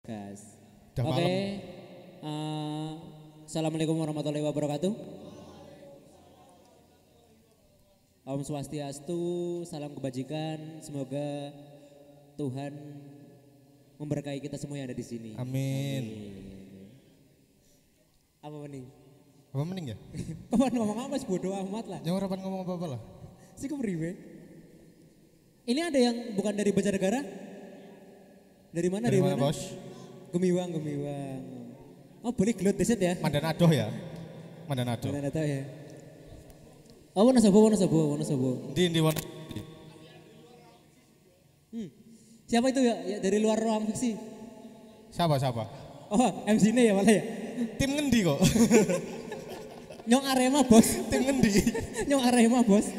Gas. Udah Oke. malam. eh, Assalamualaikum warahmatullahi wabarakatuh. Om Swastiastu, salam kebajikan. Semoga Tuhan memberkahi kita semua yang ada di sini. Amin. Apa mending? Apa mending ya? Kapan ngomong apa sih bodoh amat lah. Yang rapan ngomong apa-apa lah. Si kepriwe? Ini ada yang bukan dari Banjarnegara? Dari mana? Dari mana bos? Gemiwang. Oh boleh gelut deset ya? Mandanado ya? Mandanado. Mana tahu ya? Oh Wonosobo. Di mana? Siapa itu ya? Ya dari luar ruang fiksi. Siapa? Oh MC-nya ya malah ya? Tim ngendi kok? Nyong Arema bos. Tim ngendi? Nyong Arema bos.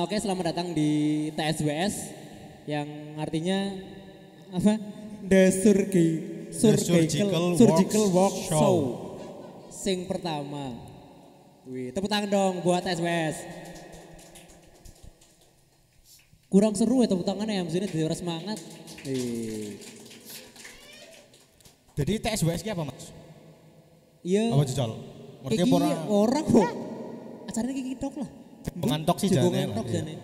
Oke, selamat datang di TSWS yang artinya apa? The Surgical Walk Show. Sing pertama. Wih, tepuk tangan dong buat TSWS. Kurang seru ya tepuk tangannya ya, maksudnya jadi orang semangat. Jadi TSWS ki apa mas? Iya. Apa jejal? Ngerti apa ora? Orang kok. Acaranya kayak gitu lah. Jagongan tok sih jane lah. Tok jane.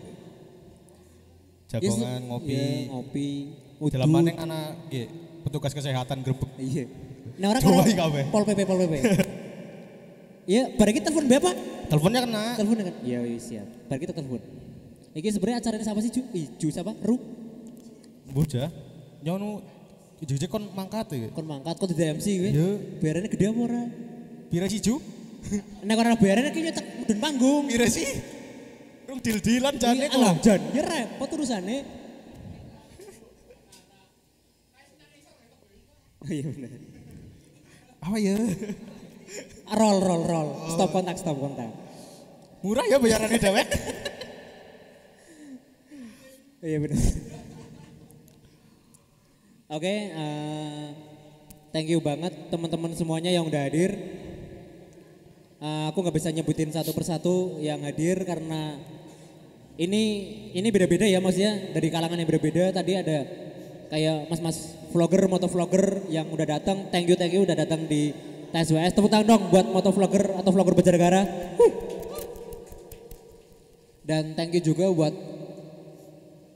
Jagongan ngopi. Iya, ngopi. Dalam maning anak petugas kesehatan grebek. Iya. Nah orang Coba kalau kabeh. Pol PP. Iya, bareng kita telepon berapa? Teleponnya kena. Telepon kan? Iya, siap. Bareng kita telepon. Iki sebenarnya acaranya siapa sih, Ju? Ju siapa? Ru. Bocah. Nyono Jujur kon mangkat ya. Kon mangkat kon di MC kowe. Iya. Bayarannya gede apa ora? Pira sih Ju? Nek ora bayarannya ki nyetek mudun panggung. Pira sih? Rung dil-dilan jane kok. Alah, Jan, ya repot urusane. Oh iya benar. Apa ya? Roll. Stop kontak. Murah ya bayarannya dewek. Iya benar. Oke, thank you banget teman-teman semuanya yang udah hadir. Aku nggak bisa nyebutin satu persatu yang hadir karena ini beda-beda ya maksudnya dari kalangan yang berbeda. Tadi ada kayak mas-mas vlogger, motovlogger yang udah datang. Thank you udah datang di TSWS. Tepuk tangan dong buat motovlogger atau vlogger Banjarnegara. Dan thank you juga buat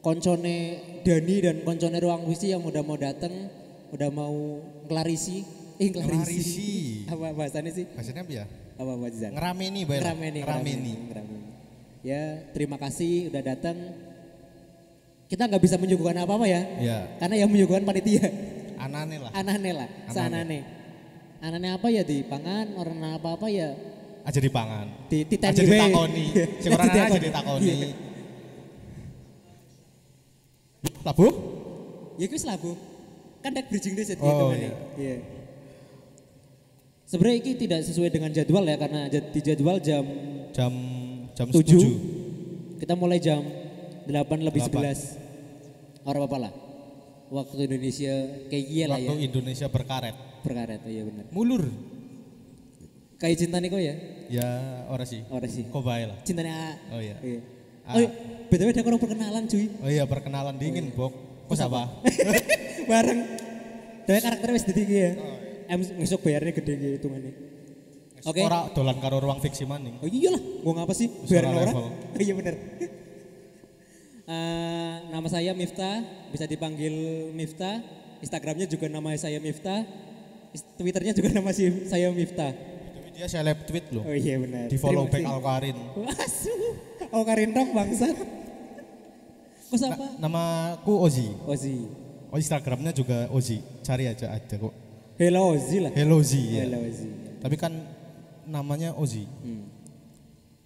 koncone Dani dan koncone Ruang Visi yang udah mau datang, udah mau nglarisi. Apa bahasanya sih? Bahasanya apa ya? Apa bahasanya? Ngerameni. Ya, terima kasih udah datang. Kita nggak bisa menyuguhkan apa-apa ya. Iya. Karena yang menyuguhkan panitia. Anane lah. Anane apa ya di pangan, orang apa-apa ya. Aja dipangan. Titeni aja ditakoni. Sing ora aja Ditakoni. ditakoni. Labu? Ya kuwi labu. Kan dek bridging desa gitu Oh, kan. Iya. Sebenarnya ini tidak sesuai dengan jadwal ya karena di jadwal jam Jam 7. 7. Kita mulai jam 8 lebih 8. 11. Ora apa-apa lah. Waktu Indonesia kayak gila lah ya. Waktu Indonesia berkaret. Berkaret iya benar. Mulur. Kayak cinta nih kok ya? Ya, ora sih. Ora sih. Kok bae lah. Cintanya A. Oh iya. Oh iya. BTW ada orang perkenalan cuy. Oh iya, perkenalan dingin, Bok. Kok apa? Bareng. Dari karakter wis dadi iki ya. Ngesuk bayarnya gede gitu hitungannya. Oke. Ora dolan karo ruang fiksi maning. Oh iyalah, gua ngapa sih? Biarin orang. Iya benar. Nama saya Miftah, bisa dipanggil Miftah. Instagramnya juga nama saya Miftah. Twitternya juga nama saya Miftah. Dia seleb tweet loh. Oh iya benar. Di follow back Terima kasih. Alkarin. Alkarin dong bangsat. Kok siapa? Namaku Ozi. Ozi. Oh Instagramnya juga Ozi. Cari aja ada kok. Hello Ozi lah. Hello Ozi ya. Hello Ozi. Tapi kan namanya Ozi.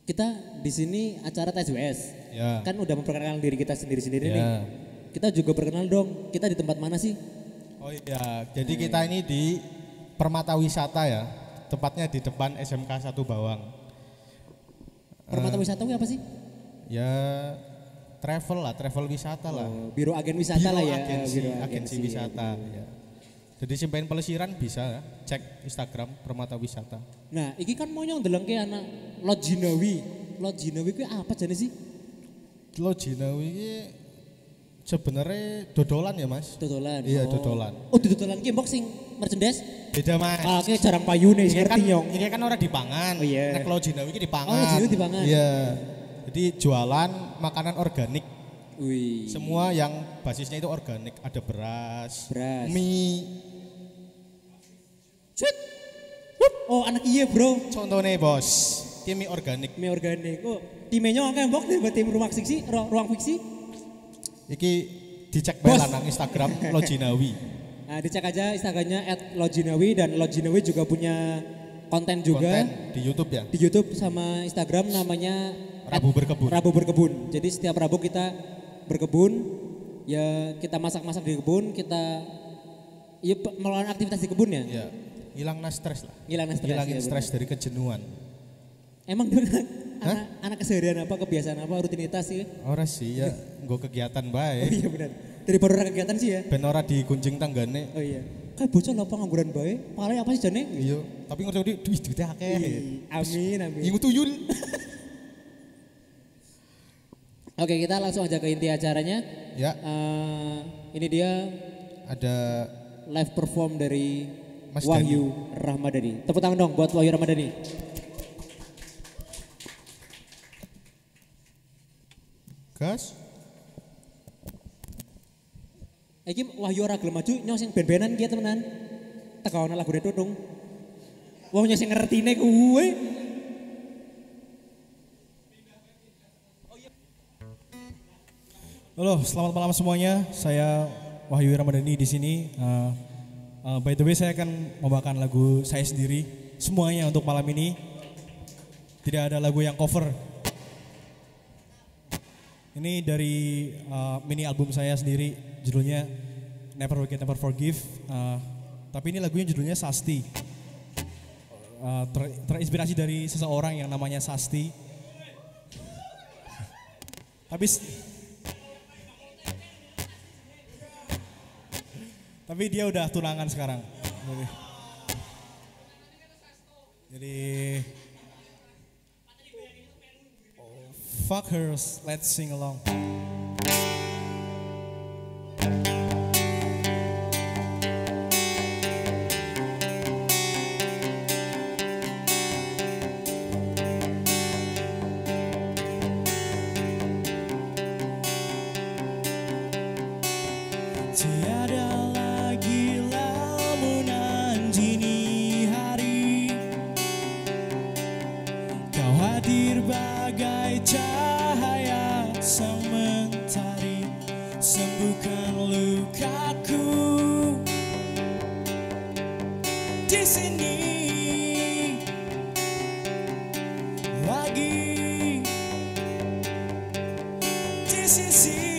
Kita di sini acara TSWS. Ya. Kan udah memperkenalkan diri kita sendiri-sendiri nih. Ya. Kita juga perkenal dong. Kita di tempat mana sih? Oh iya. Jadi kita ini di Permata Wisata ya. Tepatnya di depan SMK 1 Bawang. Permata wisata itu apa sih? Ya travel wisata lah. Biro agen wisata lah ya. Agensi wisata. Ya. Jadi sing pengen pelesiran bisa ya. Cek Instagram Permata Wisata. Nah, iki kan mau nyong deleng ke anak Lot Jinawi. Lot Jinawi ku apa jane sih? Lo Jinawi iki Sebenarnya dodolan ya mas. Dodolan. Iya dodolan. Oh dodolan ki mbok sing merchandise? Beda mas. Ah, oke jarang payune Ini kan, ngerti nyong. ini kan orang dipangan. Oh, iya. Nek Lojinawi ini dipangan. Oh, Lojinawi dipangan. Iya. Jadi jualan makanan organik. Wih. Semua yang basisnya itu organik. Ada beras, mie. Sweet. Oh anak iya bro. Contohnya bos, ini mie organik. Mie organik. Oh timnya ngomong mbok nih tim ruang fiksi, ruang fiksi. Iki dicek bae nang Instagram Lojinawi. Nah, dicek aja Instagramnya @lojinawi dan Lojinawi juga punya konten juga. Konten di YouTube ya? Di YouTube sama Instagram namanya Rabu Berkebun. Rabu Berkebun. Jadi setiap Rabu kita berkebun, ya kita masak-masak di kebun, kita ya melakukan aktivitas di kebun ya. Iya. Hilang stres lah. Hilangin stres dari kejenuhan. Emang anak keseharian apa, kebiasaan apa, rutinitas sih? Ora sih ya, gue kegiatan Oh baik. iya benar. Daripada orang kegiatan sih ya. Ben ora digunjing tanggane. Oh iya. Kayak bocah lho pengangguran bae. Paling apa sih jane? Iya, tapi ngerti duit akeh. Amin amin. Ingu tuyul. Oke, kita langsung aja ke inti acaranya. Ya. Ini dia Ada live perform dari Mas Wahyu Rahmadani. Tepuk tangan dong buat Wahyu Rahmadani. gas. Iki Wahyu ora gelem maju nyong sing ben-benan ki temenan. Tegawana lagu Tutung. Wong nyong sing ngertine kuwe. Halo, selamat malam semuanya. Saya Wahyu Ramadhani di sini. By the way, saya akan membawakan lagu saya sendiri. Semuanya untuk malam ini. Tidak ada lagu yang cover. Ini dari mini album saya sendiri, judulnya Never Forget Never Forgive. Tapi ini lagunya judulnya Sasti. Terinspirasi dari seseorang yang namanya Sasti. Tapi dia udah tunangan sekarang. Jadi fuck her, let's sing along. Tiada lagi lamunan dini hari, kau hadir bagai cahaya sang mentari, sembuhkan lukaku di sini lagi di sisi.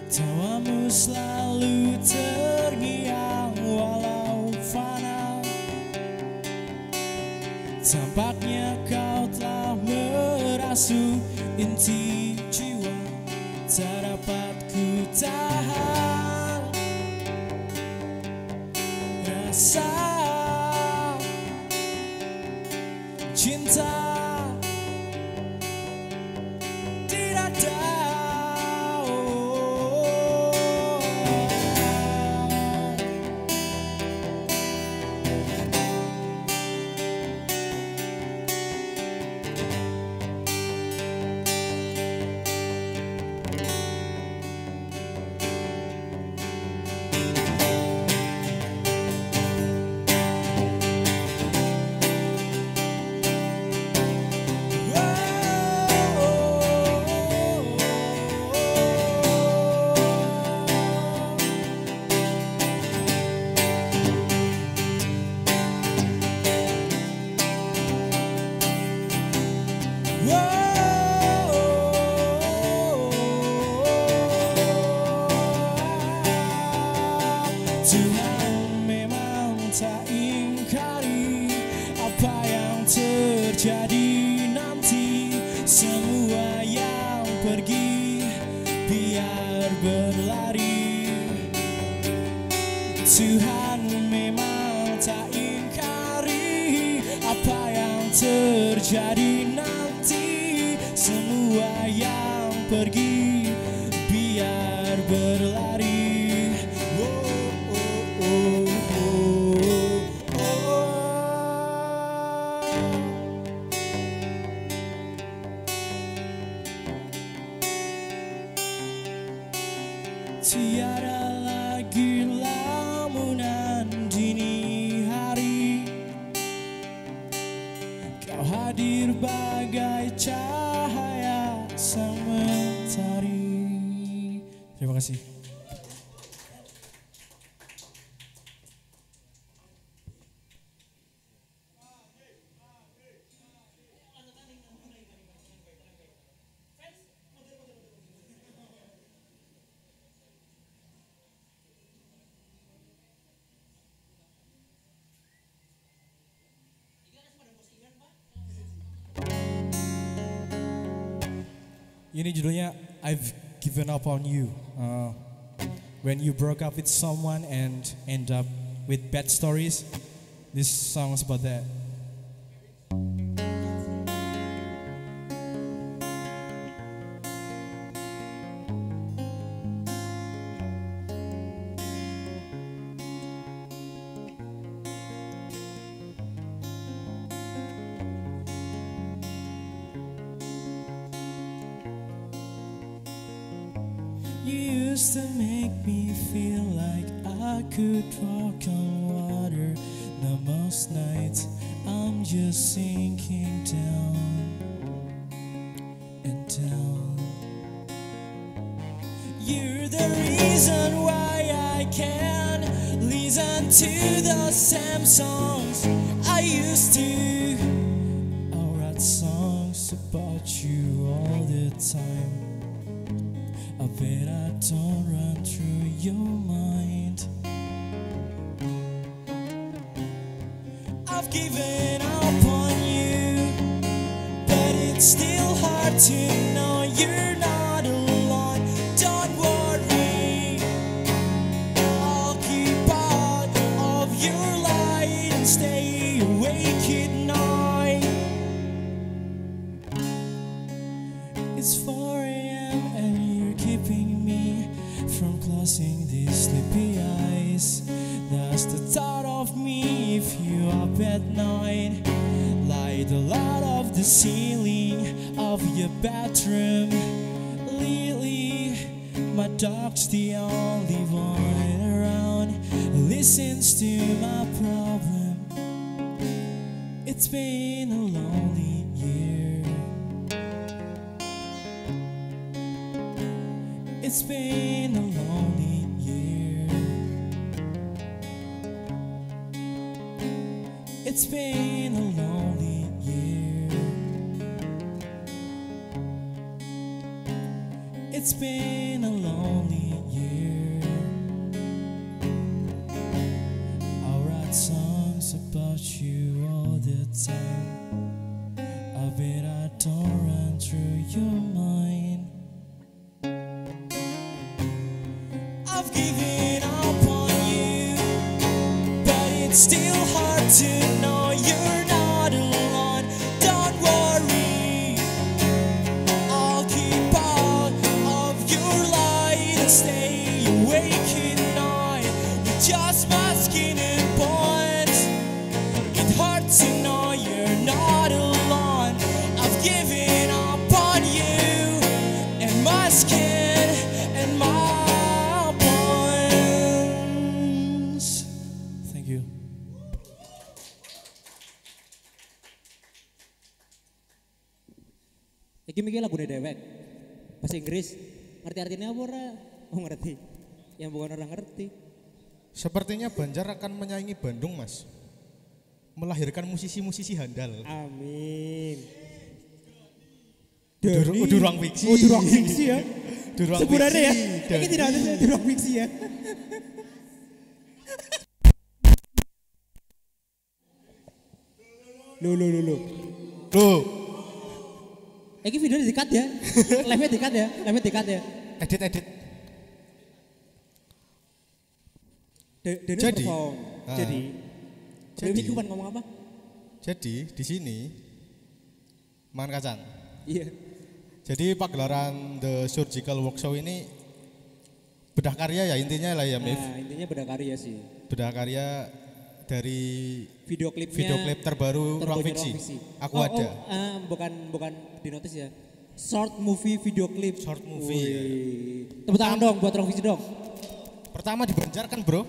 Tawamu selalu terngiang walau fana. Tampaknya kau telah merasuk inti jiwa, tak dapat ku tahan rasa cinta di dada. terjadi nanti, semua yang pergi biar berlari. Tuhan memang tak ingkari apa yang terjadi nanti, semua yang pergi biar berlari. Tiada lagi lamunan dini hari, kau hadir bagai cahaya sang mentari. Terima kasih. Ini judulnya I've Given Up on You. When you broke up with someone and end up with bad stories, this song's about that. You used to make me feel like I could walk on water. Now most nights I'm just sinking down and down. You're the reason why I can't listen to the same songs I used to. I write songs about you all the time. I bet I don't run through your mind. I've given up on you, but it's still hard to know you're not alone. Don't worry, I'll keep out of your light and stay awake at night. It's 4 a.m. and you're keeping me from closing these sleepy eyes. That's the thought of me if you up at night. Light the light of the ceiling of your bedroom. Lately, my dog's the only one around who listens to my problem. It's been a lonely year. It's been a lonely year. It's been a lonely year. It's been a lonely year. I write songs about you all the time. I bet I don't run through your mind. I've given up on you, but it's still hard to know you're not alone. Don't worry, I'll keep out of your light and stay awake at night. With just my skin and bones, it hurts to know you're not alone. I've given up on you and my skin and my Iki mikir lagu dewek, bahasa Inggris, ngerti artinya apa ora? Oh ngerti, yang bukan orang ngerti. Sepertinya Banjar akan menyaingi Bandung, Mas. Melahirkan musisi-musisi handal. Amin. Udah ruang fiksi. Oh, di ruang fiksi ya. Sebenarnya ya. Ini tidak ada di ruang fiksi ya. Loh. Loh, Iki video di-cut ya. Live-nya di-cut ya. Live-nya di-cut ya. edit. Dennis Jadi, perform. Jadi. Jadi. Jadi kan ngomong apa? Jadi di sini mangan kacang. Iya. Jadi pagelaran The Surgical Workshop ini bedah karya ya intinya lah ya Mif. Nah, intinya beda karya sih. Bedah karya dari Video klipnya. video klip terbaru Ruang terbarunya Fiksi. Aku Oh, ada. bukan di notice ya. Short movie video klip. Short movie, ya. Tepuk tangan dong buat Ruang Fiksi dong. Pertama di Banjar kan bro?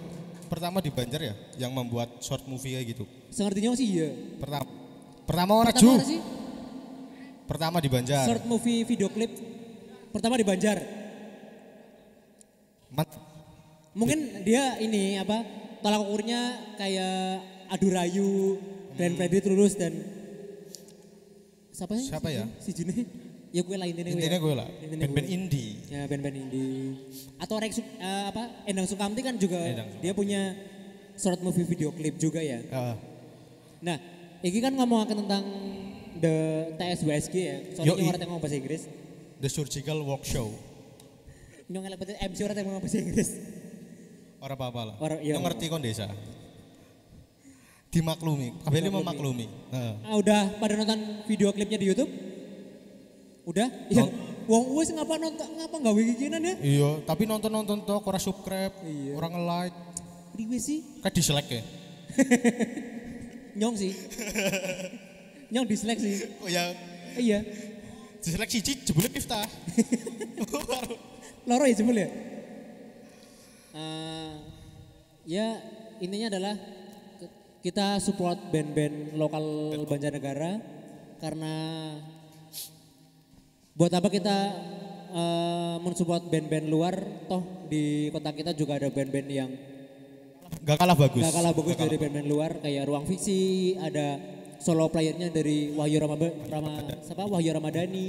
Pertama di Banjar ya yang membuat short movie kayak gitu. Sengertinya sih iya. Pertama orang Pertama Ju. mana sih? Pertama di Banjar. Short movie video klip. Pertama di Banjar. Mungkin dia ini apa? Tolak ukurnya kayak Adu Rayu, Glenn Fredly Tulus dan siapa ya? Si Juni. Ya gue lah intinya Gue lah. Intinya Band-band gue. indie. Ya band-band indie. Atau Endang Sukamti kan juga dia punya short movie video klip juga ya. Nah, ini kan ngomong tentang The TSWSG ya. Soalnya Yoi. orang yang ngomong bahasa Inggris. The Surgical Workshop. Nyong ngelak MC orang yang ngomong bahasa Inggris. Orang apa-apa lah. Iya. Yang ngerti kon desa. Dimaklumi. Kabeli memaklumi. Udah pada nonton video klipnya di YouTube? Udah? Ya. Wong wis ngapa gawe giginan ya? Iya, tapi nonton tok ora subscribe, ora nge-like. Priwe sih? Kayak dislike ya. Nyong sih. Nyong dislike sih. Oh ya, Iya. dislike siji jebule Miftah. Loro ya jebul ya? Ya intinya adalah kita support band-band lokal Banjarnegara karena buat apa kita mensupport band-band luar, toh di kota kita juga ada band-band yang Gak kalah bagus. dari band-band luar kayak Ruang Fiksi, ada solo playernya dari Wahyu Ramadhani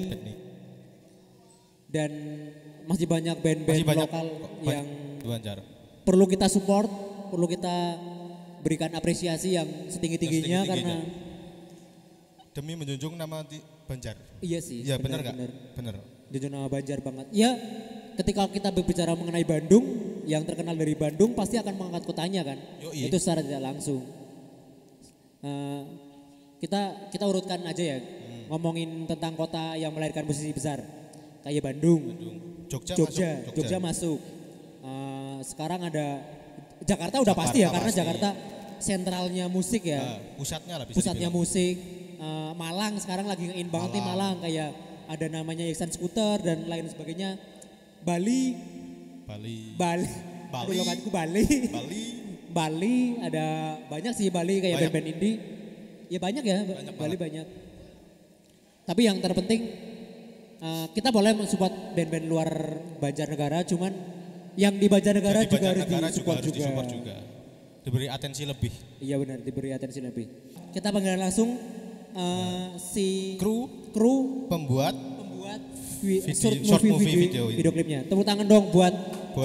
dan masih banyak band-band lokal yang Banjar. perlu kita support, perlu kita berikan apresiasi yang setinggi-tingginya karena demi menjunjung nama Banjar. iya sih. Iya benar gak? Benar. Junjung nama Banjar banget. Ya, ketika kita berbicara mengenai Bandung, yang terkenal dari Bandung pasti akan mengangkat kotanya kan. Yoi. Itu secara tidak langsung. Kita urutkan aja ya, ngomongin tentang kota yang melahirkan musisi besar, kayak Bandung, Jogja masuk. Sekarang ada Jakarta udah pasti ya, karena Jakarta sentralnya musik ya. Pusatnya lah bisa Pusatnya dibilang. musik. Malang sekarang lagi nge-in banget nih Malang, kayak ada namanya Iksan Scooter dan lain sebagainya. Bali. Aduh, logatku Bali ada banyak sih Bali kayak band-band indie. Ya banyak ya, Bali banyak. Tapi yang terpenting kita boleh mensupport band-band luar Banjarnegara, cuman yang di Banjarnegara juga harus disupport juga. Diberi atensi lebih. Iya benar, diberi atensi lebih. Kita panggil langsung si kru Pembuat short movie video klipnya. Tepuk tangan dong buat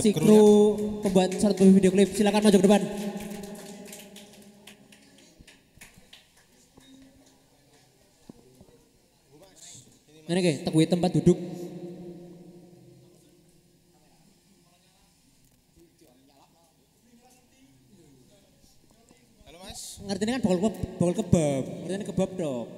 si kru pembuat short movie video klip. Silakan maju ke depan. Ini kayak tegui tempat duduk. Halo Mas. Ngerti kan bakul kebab. Ngerti kebab dong.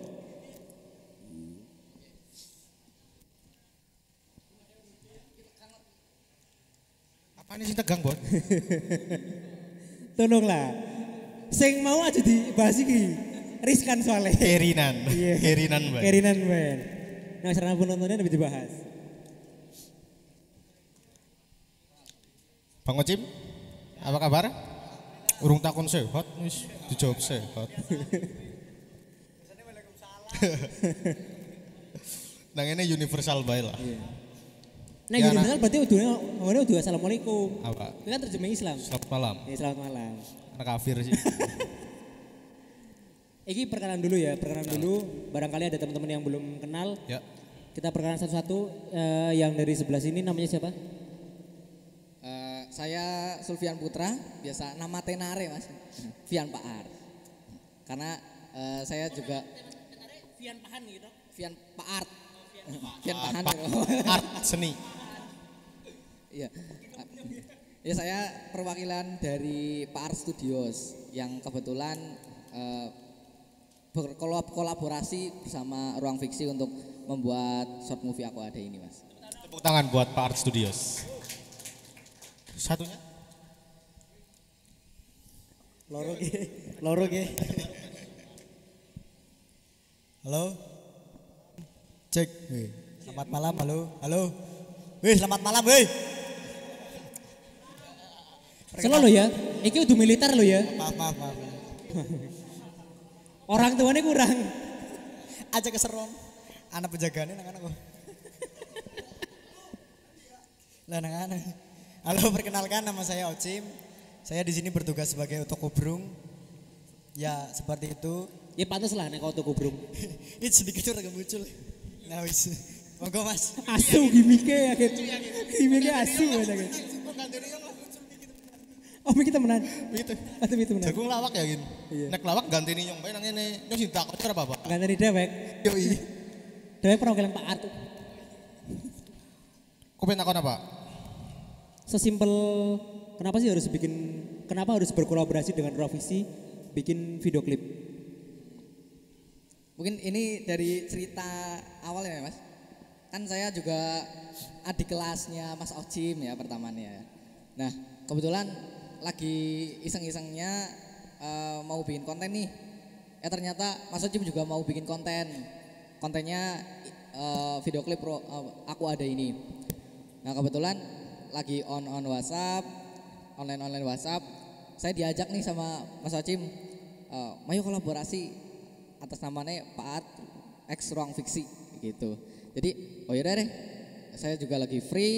Apa ini sih tegang, Bos? Tolonglah. Sing mau aja dibahas iki. Riskan soalnya. Kerinan. Iya. Kerinan, Ben. Nah, sarana penontonnya lebih dibahas. Bang Ocim, apa kabar? Urung takon sehat, wis dijawab sehat. Nang ini universal bae lah. Iya. Nah, Ya, universal berarti udah assalamualaikum. Apa? Itu kan terjemah Islam. Selamat malam. Ya, selamat malam. Anak kafir sih. Iki perkenalan dulu ya, barangkali ada teman-teman yang belum kenal. Ya. Kita perkenalan satu-satu. Yang dari sebelah sini namanya siapa? Saya Sulfian Putra, biasa nama tenare Mas, Fian Paar. Karena saya juga Vian Pahan gitu. Vian Pak Art. Vian Pahan. Art seni. Iya. Ya saya perwakilan dari Pak Art Studios yang kebetulan berkolaborasi bersama Ruang Fiksi untuk membuat short movie Aku Ada ini, Mas. Tepuk tangan buat Pak Art Studios. Satunya? Loro ge. Halo. Cek. Wih, selamat malam. Halo. Wih, selamat malam, wih. Selalu ya, iki udah militer lo ya. Maaf. Orang tuanya kurang. Aja keserong. Anak penjagaannya nang anakku. Lah nang anak. Halo, perkenalkan nama saya Ocim. Saya di sini bertugas sebagai Otokobrung. Ya, seperti itu. Ya pantas lah nek kau tuh kubrung. Ini sedikit agak muncul. Nah, wis. Monggo, Mas. Asu gimiknya ya kan. Gimiknya asu ya kan. Oh, kita menang. Begitu. Atau itu menang. Jagung lawak ya gin. Iya. Nek lawak ganti nih nyong bae nang ngene. Nyong sing takut ora apa-apa. Ganti di dewek. Yoi. Dewek perwakilan Pak Art. Kau pengen takon apa? Sesimpel kenapa sih kenapa harus berkolaborasi dengan Ruang Fiksi bikin video klip? Mungkin ini dari cerita awal ya, Mas. Kan saya juga adik kelasnya Mas Ocim ya pertamanya. Nah, kebetulan lagi iseng-isengnya mau bikin konten nih. Ternyata Mas Ocim juga mau bikin konten. Kontennya video klip Aku Ada ini. Nah, kebetulan lagi on WhatsApp, online WhatsApp. Saya diajak nih sama Mas Ocim, "Mayo kolaborasi atas namanya Pak Art X Ruang Fiksi," gitu. Jadi, oh yaudah deh. Saya juga lagi free,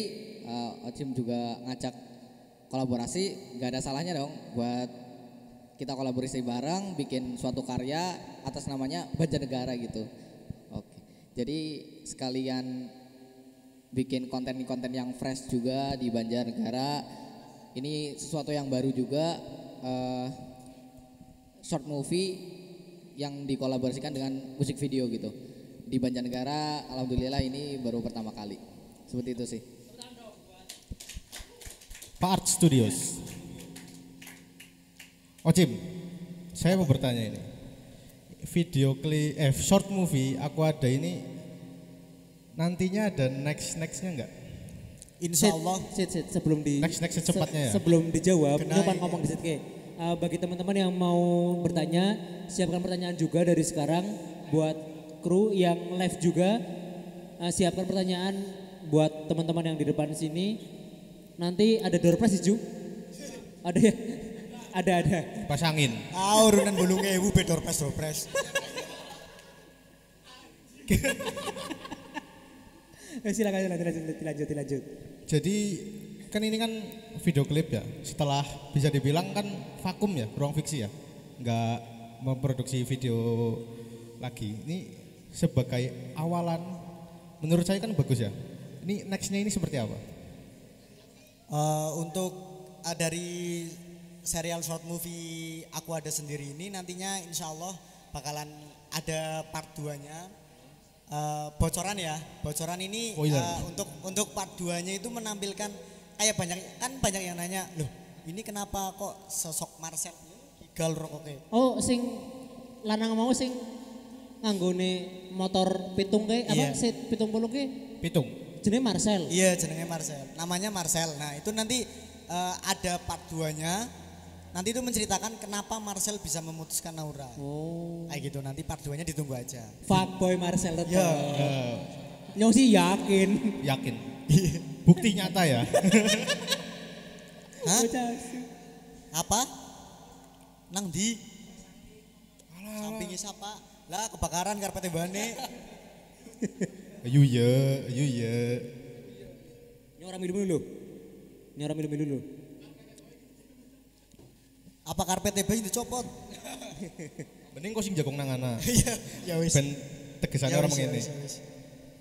Ocim juga ngajak kolaborasi, nggak ada salahnya dong buat kita kolaborasi bareng, bikin suatu karya atas namanya Banjarnegara gitu. Oke. Jadi sekalian bikin konten-konten yang fresh juga di Banjarnegara. Ini sesuatu yang baru juga, short movie yang dikolaborasikan dengan musik video gitu. Di Banjarnegara, alhamdulillah ini baru pertama kali. Seperti itu sih. Pak Art Studios. Ocim, saya mau bertanya ini. Video klip, short movie Aku Ada ini nantinya ada nextnya enggak? Insya Allah. Sit, sebelum Next secepatnya ya? Sebelum dijawab, Kenai. nyoba ngomong di situ bagi teman-teman yang mau bertanya, siapkan pertanyaan juga dari sekarang buat kru yang live juga. Siapkan pertanyaan buat teman-teman yang di depan sini. Nanti ada door prize Ju. Ada ya? Ada. Pasangin. Urunan bolong ewu be dorpres. Silakan lanjut. Jadi kan ini kan video klip ya. Setelah bisa dibilang kan vakum ya, Ruang Fiksi ya. Nggak memproduksi video lagi. Ini sebagai awalan menurut saya kan bagus ya. Ini nextnya ini seperti apa? Untuk dari serial short movie Aku Ada sendiri ini nantinya insya Allah bakalan ada part 2-nya. Bocoran ini untuk part 2-nya itu menampilkan kayak banyak yang nanya, loh ini kenapa kok sosok Marcel gigal rokoke. Oh, sing lanang mau sing nganggone motor pitung ke apa set pitung puluh ke Pitung. jenenge Marcel. Iya, jenenge Marcel. Namanya Marcel. Nah, itu nanti ada part 2-nya. Nanti itu menceritakan kenapa Marcel bisa memutuskan Naura. Oh. Kayak gitu, nanti part 2-nya ditunggu aja. Fuckboy Marcel tetap. Ya. Nyong sih yakin. Yakin. Bukti nyata ya. Hah? Bocah. Apa? Nang di? Sampingi siapa? Lah kebakaran karpet bane. Ayu ya. Nyora minum dulu. Apa karpet bane dicopot? Mending kau sing jagong nang ana. Iya, ya wis. Ben tegesannya Ya orang wis, ya ini. wis, ya wis.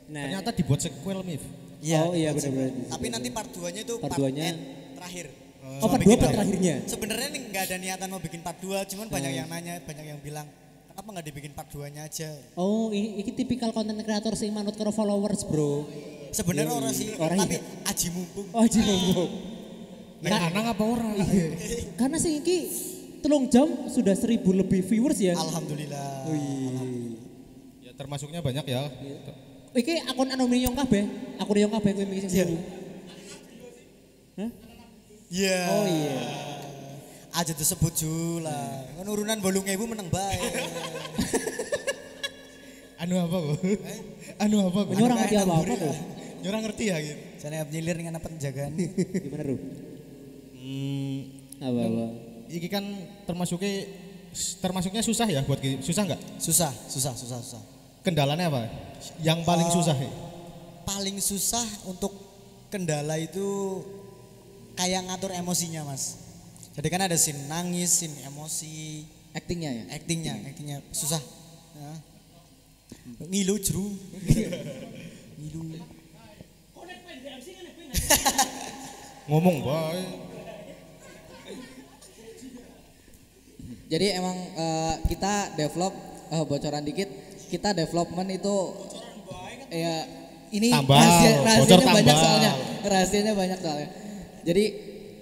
Nah, Ternyata dibuat sequel Mif. oh iya benar-benar. Tapi nanti part 2-nya itu Part part 2-nya. end terakhir. Oh, part 2 part terakhirnya. Sebenarnya nih nggak ada niatan mau bikin part 2, cuman banyak yang nanya, banyak yang bilang, apa nggak dibikin part 2-nya aja. Oh, ini tipikal konten kreator sing manut karo followers, Bro. Sebenarnya orang sih, Orang tapi iya. aji mumpung. Oh, jimbung. Nek lanang apa ora? Karena sing iki 3 jam sudah 1000 lebih viewers ya. Alhamdulillah. Ya termasuknya banyak ya. Iki akun Nyong kabeh. Akun Nyong kabeh kuwi mikir sing 1000. Hah? Iya. Oh iya. Aja disebut jula. Kan urunan 8.000 meneng bae. Anu apa kok? Anu apa kok? Ini orang ngerti apa-apa tuh. Orang ngerti ya gitu. Jane nyilir dengan penjagaan. Gimana, Ru? Apa-apa. Iki kan termasuknya susah ya buat susah nggak? Susah. Kendalanya apa? Yang paling susah ya? Paling susah untuk kendala itu kayak ngatur emosinya, Mas. Jadi kan ada scene nangis, scene emosi, Actingnya ya. actingnya susah. Ya. Ngilu jru. Ngilu. Ngomong bae. Jadi emang kita develop bocoran dikit, kita development itu ya ini Tambal, rahasianya bocor banyak tambal. soalnya. Rahasianya banyak soalnya. Jadi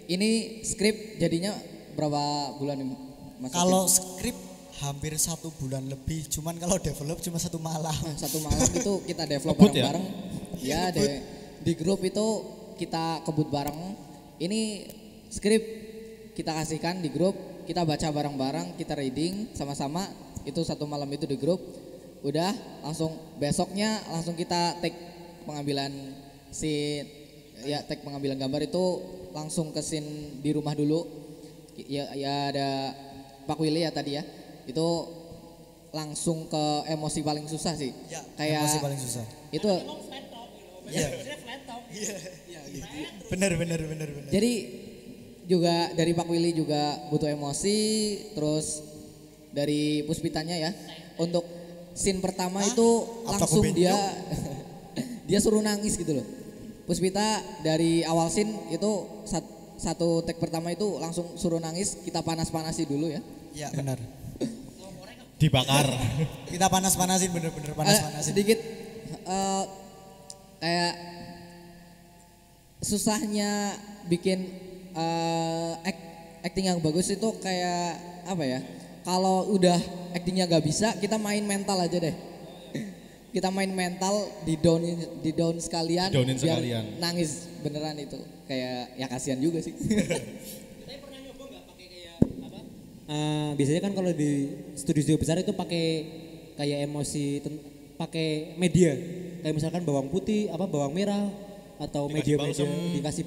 ini skrip jadinya berapa bulan ini? Mas Kalau Ocin? skrip hampir 1 bulan lebih, cuman kalau develop cuma 1 malam. Nah, 1 malam itu kita develop Ngebut ya? bareng-bareng. Ya, di grup itu kita kebut bareng. Ini skrip kita kasihkan di grup, kita baca bareng-bareng, kita reading sama-sama. Itu 1 malam itu di grup. Udah langsung besoknya langsung kita take pengambilan scene, ya take pengambilan gambar itu langsung ke scene di rumah dulu. Ya ada Pak Willy ya tadi ya. Itu langsung ke emosi paling susah sih. Ya, Kayak emosi paling susah. itu Iya. Bener. jadi juga dari Pak Willy juga butuh emosi, terus dari Puspitanya ya untuk scene pertama itu Apa langsung Kubenyo? dia dia suruh nangis gitu loh. Puspita dari awal scene itu satu take pertama itu langsung suruh nangis, kita panas-panasi dulu ya. Iya, benar. Dibakar. Kita panas-panasin, bener-bener panas-panasin. Sedikit kayak susahnya bikin acting yang bagus itu kayak apa ya? Kalau udah actingnya gak bisa, kita main mental aja deh. Kita main mental di down sekalian, Di-downin biar sekalian. nangis beneran itu. Kayak ya kasihan juga sih. Biasanya kan kalau di studio besar itu pakai kayak emosi, pakai media, kayak misalkan bawang putih, bawang merah atau Dikasih media-media balsem. dikasih,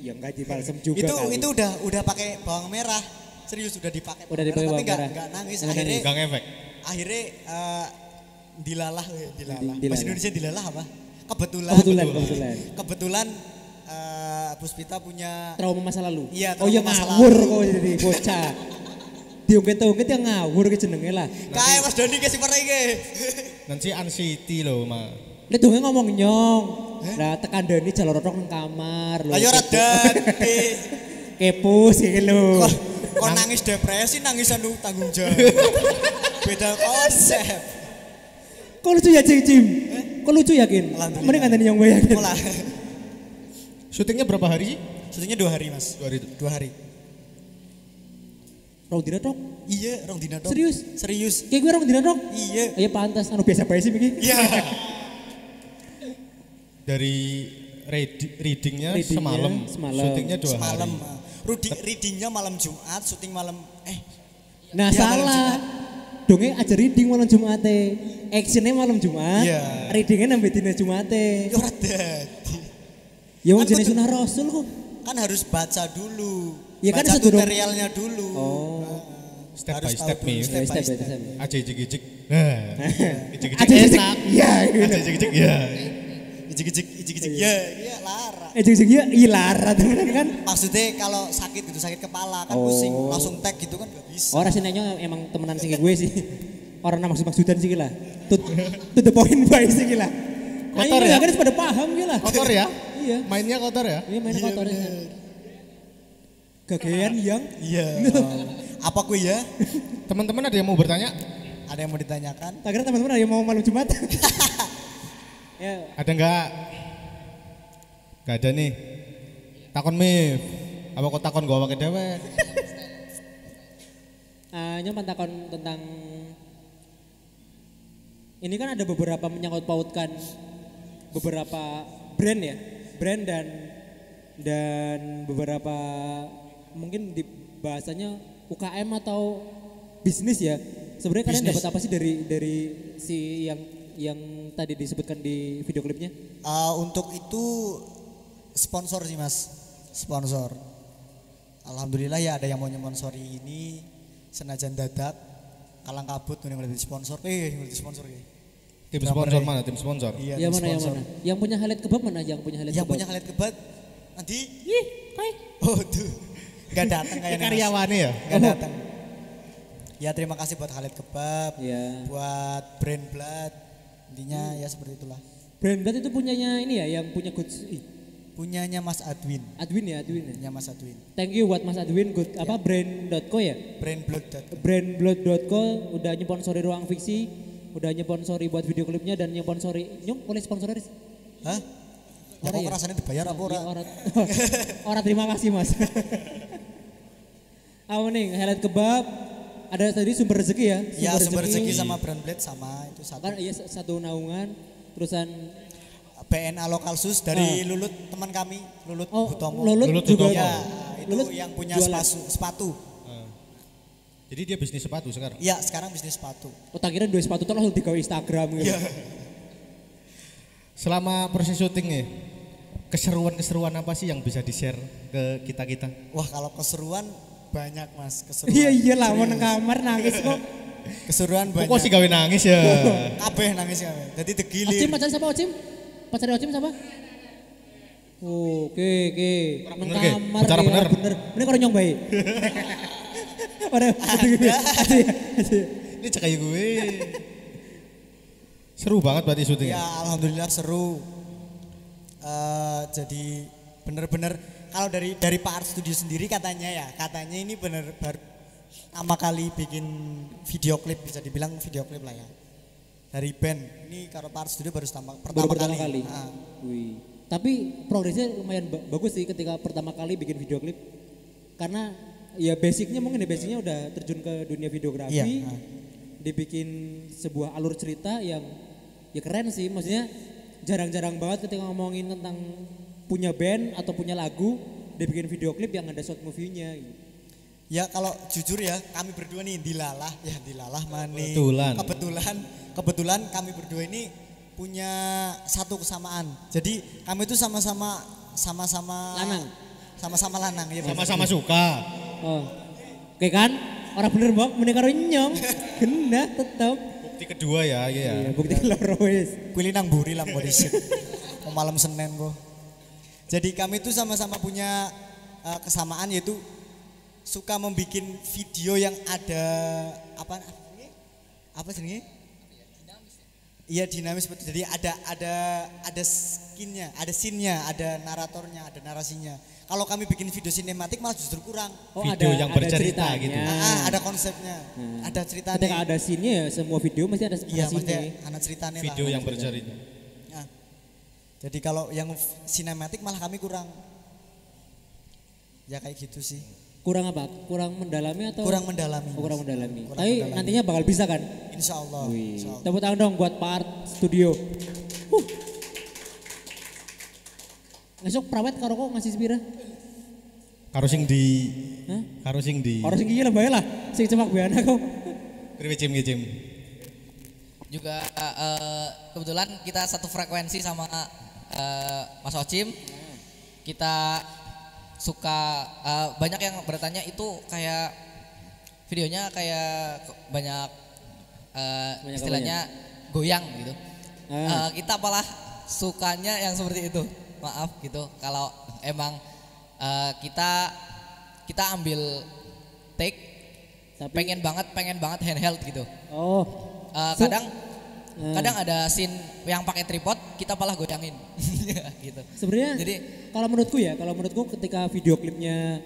ya enggak di balsem juga kali. Itu udah pakai bawang merah. Serius udah dipakai. Udah dipakai tapi bawang merah. enggak nangis. Nggak Akhirnya Gang efek. akhirnya dilalah. Dilalah. Bahasa Indonesia dilalah apa? Kebetulan Puspita punya Trauma masa lalu. Iya, oh ya trauma masa ngawur lalu. kok jadi bocah. Diungkit-ungkit ya ngawur ke jenenge lah. kayak Mas Doni ke siper iki. Nanti Ansiti loh, Ma. Lek donge ngomong nyong. Lah tekan Dani jalur rotok nang kamar lho. Ayo Radati. Kepus iki lho. Kok nangis depresi, nangis anu tanggung jawab. Beda konsep. Kok lucu ya Cim? Kok lucu yakin? Alhamdulillah. Mending ngandani yang gue yakin. Pola. Syutingnya berapa hari sih? Syutingnya 2 hari, Mas. 2 hari. 2 hari. Rong dina tok. Iya, rong dina dong. Serius? Serius. Kayak gue rong dina tok. Iya. Ya pantas anu biasa bae sih iki. Iya. Dari readingnya Readingnya semalam. semalam. Syutingnya 2 hari. Semalam. Readingnya malam Jumat, syuting malam Nah Iya, malam salah. Donge aja reading malam Jumate. Actionnya malam Jumat. Iya. Readingnya nambah dina Jumate. ya ora dadi. Ya wong Kan jenis betul. sunah Rasul kok. Kan harus baca dulu. Ya kan baca sedurung- tutorialnya dulu. Oh. Step Harus by tahu step dulu, nih. step by Step by step. step. Aja ijik-ijik. Nah. Ijik-ijik Aja sih. enak. Iya. Aja ijik-ijik ya. Ijik-ijik. Ya, iya lara. Ejek ya ilara temenan kan. Maksudnya kalau sakit gitu, sakit kepala kan Oh. pusing, langsung tag gitu kan gak bisa. Oh rasanya emang temenan sih gue sih. Orang nama maksud-maksudan sih gila. To the point bae sih gila. Kotor Ayo, ya? kan pada paham gila. Kotor ya? Iya. Mainnya kotor ya? Ini main Iya, kotor ya. bener. Gagean yang Iya. Apa gue ya? Teman-teman ada yang mau bertanya? Ada yang mau ditanyakan? Tak kira teman-teman ada yang mau malam Jumat. Ya, Ada enggak? Enggak ada nih. Takon Mif. Apa kok takon gua pakai dewe? nyoman takon tentang ini kan ada beberapa menyangkut pautkan beberapa brand ya, brand dan beberapa mungkin di bahasanya UKM atau bisnis ya. Sebenarnya kalian dapat apa sih dari si yang tadi disebutkan di video klipnya? Untuk itu sponsor sih mas, sponsor. Alhamdulillah ya ada yang mau nyponsori ini senajan dadak kalang kabut nih ngeliat sponsor, ngeliat sponsor ya. Tim sponsor mana? Tim sponsor. Iya, Yang tim mana sponsor. Yang punya highlight kebab mana? Yang punya highlight Yang kebab? punya highlight kebab nanti. Ih, kai. Oh tuh, nggak datang kayaknya. Mas. Karyawannya ya? Nggak datang. Ya terima kasih buat highlight kebab, Iya. buat brand blood. Intinya ya seperti itulah. Brand Blood itu punyanya ini ya, yang punya good Punyanya Mas Adwin. Adwin ya. Punya Mas Adwin. Thank you buat Mas Adwin, good apa brand.co ya? Brandblood. Brandblood.co udah nyponsori Ruang Fiksi, udah nyponsori buat video klipnya dan nyponsori boleh sponsori? Hah? Ya Ora kok ya? rasanya dibayar apa ora? Ya, ora terima kasih Mas. Apa nih highlight kebab? Ada tadi sumber rezeki ya? Ya sumber rezeki sama Brandblood sama itu satu. Kan iya satu naungan, terusan PNA Lokal Sus dari Lulut teman kami, Lulut Hutomo. Lulut juga. Ya, itu Lulut yang punya jualan. sepatu. Jadi dia bisnis sepatu sekarang. Iya, sekarang bisnis sepatu. Oh tak kira dua sepatu terus langsung digawe Instagram gitu. Iya. Selama proses syuting nih, keseruan-keseruan apa sih yang bisa di-share ke kita-kita? Wah, kalau keseruan banyak Mas, keseruan. Iya iyalah mau nang kamar nangis kok. Keseruan banyak. Kok sih gawe nangis ya? Kabeh nangis kabeh. Jadi Ocim tegilir. pacar siapa Ocim? Pacar Ocim siapa? Oke. Nang bener, Ge. kamar Bicara ya, bener. Ini kalau nyong bae. Ora. Ini cek kayak gue. Seru banget berarti syutingnya. Ya, alhamdulillah seru. Jadi bener-bener kalau dari Pak Art Studio sendiri katanya ini bener pertama kali bikin video klip, bisa dibilang video klip lah ya. Dari band ini kalau Pak Art Studio baru pertama kali. Wih. Tapi progresnya lumayan bagus sih ketika pertama kali bikin video klip. Karena ya basicnya udah terjun ke dunia videografi. Iya. Dibikin sebuah alur cerita yang ya keren sih. Maksudnya jarang-jarang banget ketika ngomongin tentang punya band atau punya lagu, dibikin video klip yang ada short movie-nya gitu. Ya kalau jujur ya kami berdua nih dilalah mani. Kebetulan kami berdua ini punya satu kesamaan. Jadi kami itu sama-sama Lanang. Sama-sama lanang ya. Sama-sama suka. Oh. Oke kan? Orang bener mbok mending karo nyong. Genah tetep. Bukti kedua ya, iya. Iya, bukti loro wis. Kuwi nang mburi lah mau disit. Malam Senin kok. Jadi kami itu sama-sama punya kesamaan yaitu suka membuat video yang ada apa sih? Iya dinamis betul. Jadi ada skinnya, ada scene-nya, ada naratornya, ada narasinya. Kalau kami bikin video sinematik malah justru kurang. Video yang bercerita ceritanya. gitu. Ada konsepnya, ada ceritanya. Ketika ada scene-nya ya semua video mesti ada Iya, maksudnya scene-nya. ada ceritanya lah. Video yang bercerita. Nah, jadi kalau yang sinematik malah kami kurang. Ya kayak gitu sih. Kurang apa? Kurang mendalami atau? Kurang mendalami. Oh, kurang mendalami. Kurang Tapi mendalami. nantinya bakal bisa kan? Insya Allah. Wih. Insya Allah. Tepuk tangan dong buat Pak Art Studio. Ngesok prawet karo kok ngasih sepira? Karo sing di Hah? karo sing di Orang sing iya lah bae lah. Sing cemak beana kok. Kriwe cim. Juga kebetulan kita satu frekuensi sama Mas Ocim. Kita suka banyak yang bertanya itu kayak videonya kayak banyak istilahnya goyang gitu. Kita malah sukanya yang seperti itu. Maaf gitu kalau emang kita ambil take pengen banget handheld gitu. Oh. Kadang ada scene yang pakai tripod kita malah goyangin gitu. Sebenarnya Jadi kalau menurutku ketika video klipnya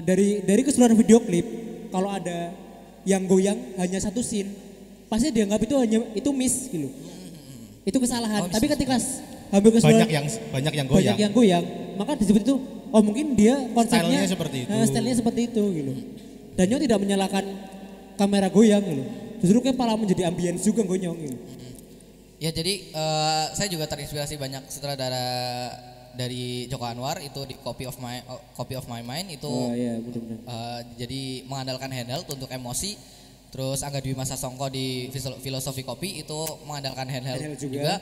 dari keseluruhan video klip kalau ada yang goyang hanya satu scene, pasti dianggap itu hanya itu miss gitu. Itu kesalahan. Tapi ketika hampir keseluruhan banyak yang goyang. banyak yang goyang, maka disebut itu oh mungkin dia konsepnya Stylenya seperti itu. Stylenya seperti itu gitu. Dan Nyo tidak menyalahkan kamera goyang gitu. Justru kayak malah menjadi ambience juga gonyong gitu. Ya jadi saya juga terinspirasi banyak sutradara dari Joko Anwar itu di Copy of My Mind itu Oh iya benar-benar. jadi mengandalkan handheld untuk emosi. Terus Angga Dwi Masa Songko di Filosofi Kopi itu mengandalkan handheld juga.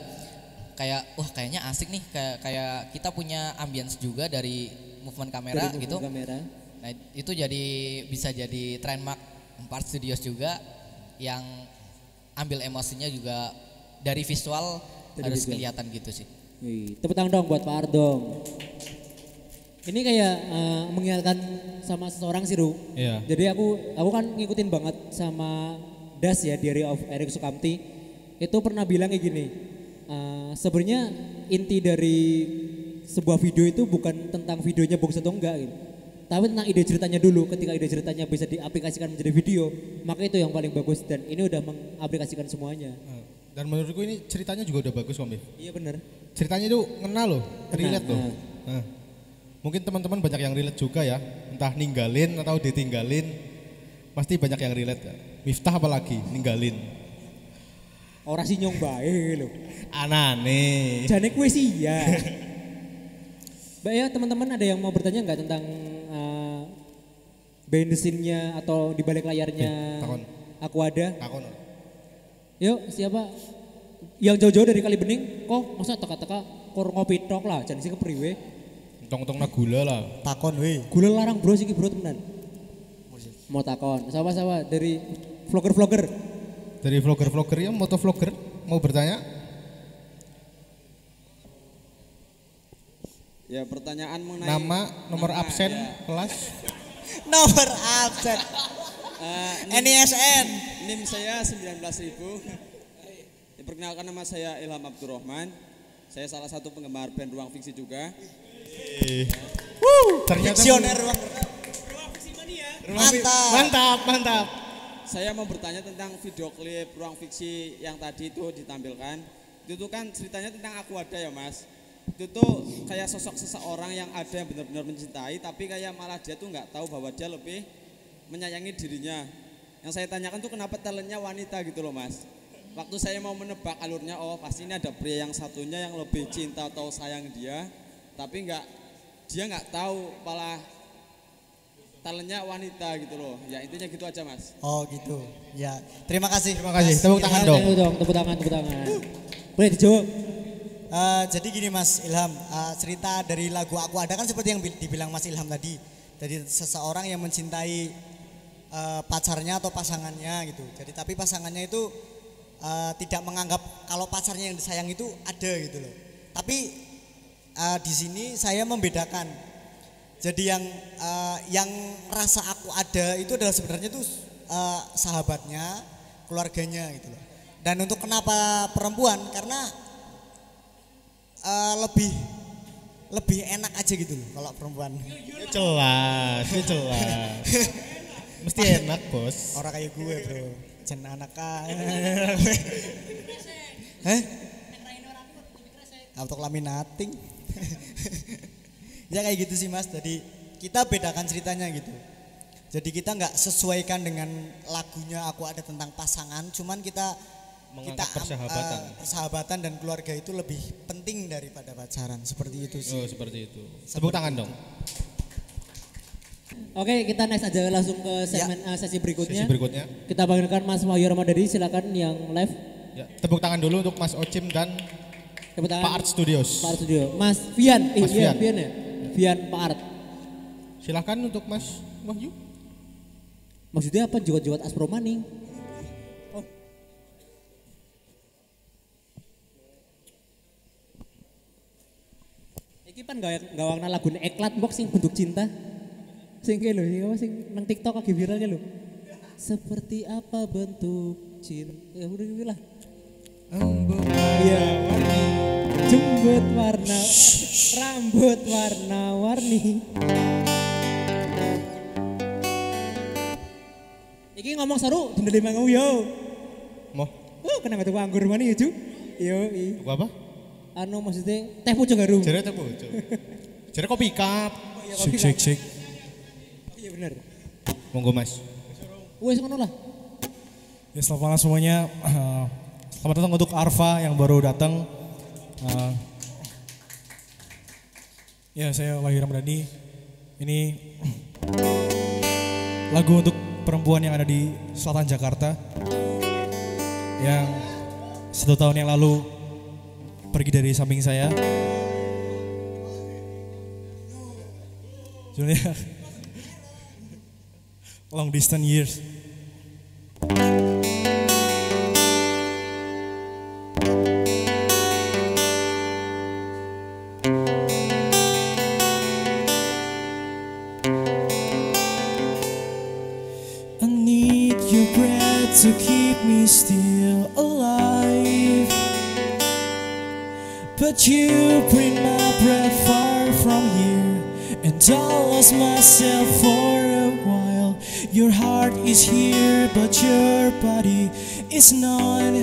Kayak wah kayaknya asik nih kayak kita punya ambience juga dari movement kamera Dari gitu. kamera. Nah, itu bisa jadi trademark Part Studios juga yang ambil emosinya juga dari visual harus kelihatan gitu sih. Wih, tepuk tangan dong buat Pak Ardong. Ini kayak mengingatkan sama seseorang sih, Ru. Iya. Jadi aku kan ngikutin banget sama Das ya, Diary of Eric Sukamti. Itu pernah bilang kayak gini. Sebenarnya inti dari sebuah video itu bukan tentang videonya bagus atau enggak gitu. Tapi tentang ide ceritanya dulu. Ketika ide ceritanya bisa diaplikasikan menjadi video, maka itu yang paling bagus dan ini udah mengaplikasikan semuanya. Dan menurutku ini ceritanya juga udah bagus Om Bif. Iya benar. Ceritanya itu ngena loh, relate loh. Nah, mungkin teman-teman banyak yang relate juga ya, entah ninggalin atau ditinggalin, pasti banyak yang relate ya. Miftah apalagi ninggalin. Ora sih nyong bae lho. Anane. Jane kuwi sih ya. Mbak ya teman-teman ada yang mau bertanya nggak tentang behind the scene-nya atau di balik layarnya takon. Aquada? Takon. Yuk siapa? Yang jauh-jauh dari Kalibening kok masa teka-teka kor ngopi tok lah jangan sih kepriwe. Tong-tong na gula lah. Takon weh. Gula larang bro sih bro temenan. Mau takon. Sama-sama dari vlogger-vlogger. Dari vlogger-vlogger ya, motovlogger mau bertanya? Ya pertanyaan mengenai Nama, nomor nama, absen, ya. kelas. Nomor absen. NISN. NIM saya 19.000. Perkenalkan nama saya Ilham Abdurrahman. Saya salah satu penggemar band Ruang Fiksi juga. Ternyata Visioner ruang. Mantap. Mantap, mantap. Saya mau bertanya tentang video klip Ruang Fiksi yang tadi itu ditampilkan. Itu tuh kan ceritanya tentang Aquada ya Mas. Itu tuh kayak sosok seseorang yang ada yang benar-benar mencintai tapi kayak malah dia tuh nggak tahu bahwa dia lebih menyayangi dirinya. Yang saya tanyakan tuh kenapa talentnya wanita gitu loh Mas. Waktu saya mau menebak alurnya, oh pasti ini ada pria yang satunya yang lebih cinta atau sayang dia, tapi dia nggak tahu malah talentnya wanita gitu loh. Ya intinya gitu aja Mas. Oh gitu. Ya, terima kasih. Terima kasih. Tepuk tangan dong. Tepuk tangan. Boleh dijawab. Jadi gini Mas Ilham, cerita dari lagu Aquada kan seperti yang dibilang Mas Ilham tadi. Dari seseorang yang mencintai pacarnya atau pasangannya gitu. Jadi tapi pasangannya itu tidak menganggap kalau pacarnya yang disayang itu ada gitu loh. Tapi di sini saya membedakan. Jadi yang rasa aku ada itu adalah sebenarnya itu sahabatnya, keluarganya gitu loh. Dan untuk kenapa perempuan? Karena lebih enak aja gitu loh kalau perempuan. Jelas. Mesti enak bos. Orang kayak gue bro, jangan anak Untuk laminating. Ya kayak gitu sih Mas. Jadi kita bedakan ceritanya gitu. Jadi kita nggak sesuaikan dengan lagunya Aku Ada tentang pasangan, cuman kita Mengangkat persahabatan. Persahabatan dan keluarga itu lebih penting daripada pacaran. Seperti itu sih. Oh seperti itu. Tepuk tangan dong. Oke kita next aja langsung ke segmen sesi berikutnya. Sesi berikutnya. Kita panggilkan Mas Wahyu Ramadhani silakan yang live. Ya, tepuk tangan dulu untuk Mas Ocim dan Tepuk tangan. Pak Art Studios. Pak Art Studio. Mas Vian. Mas Vian. Vian ya. Vian Pak Art. Silakan untuk Mas Wahyu. Maksudnya apa jugat-jugat Aspro Maning? Oh. Iki pan gawangna lagune Eklat Box sing bentuk cinta. Sing ke lho, sing nang TikTok lagi viral ke lho. Seperti apa bentuk cinta? Ya udah gitu lah. Iya, jembut warna, rambut warna-warni. Iki Iki ngomong seru dendeli mangu yo. Mau Kena metu anggur mana ya, Ju? Yo, aku apa? anu maksudnya teh pucuk garu. Jare teh pucuk. Jare kopi cup. Shake. Iya bener. Monggo Mas. Wes ngono lah. Ya, selamat malam semuanya. Selamat datang untuk Arfa yang baru datang. Ya, saya Wahyu Ramadhani. Ini lagu untuk perempuan yang ada di selatan Jakarta yang 1 tahun yang lalu pergi dari samping saya. Judulnya Long Distance Years. I need your breath to keep me still alive, but you bring my breath far from here, and I lost myself for a while. Your heart is here, but your body is not.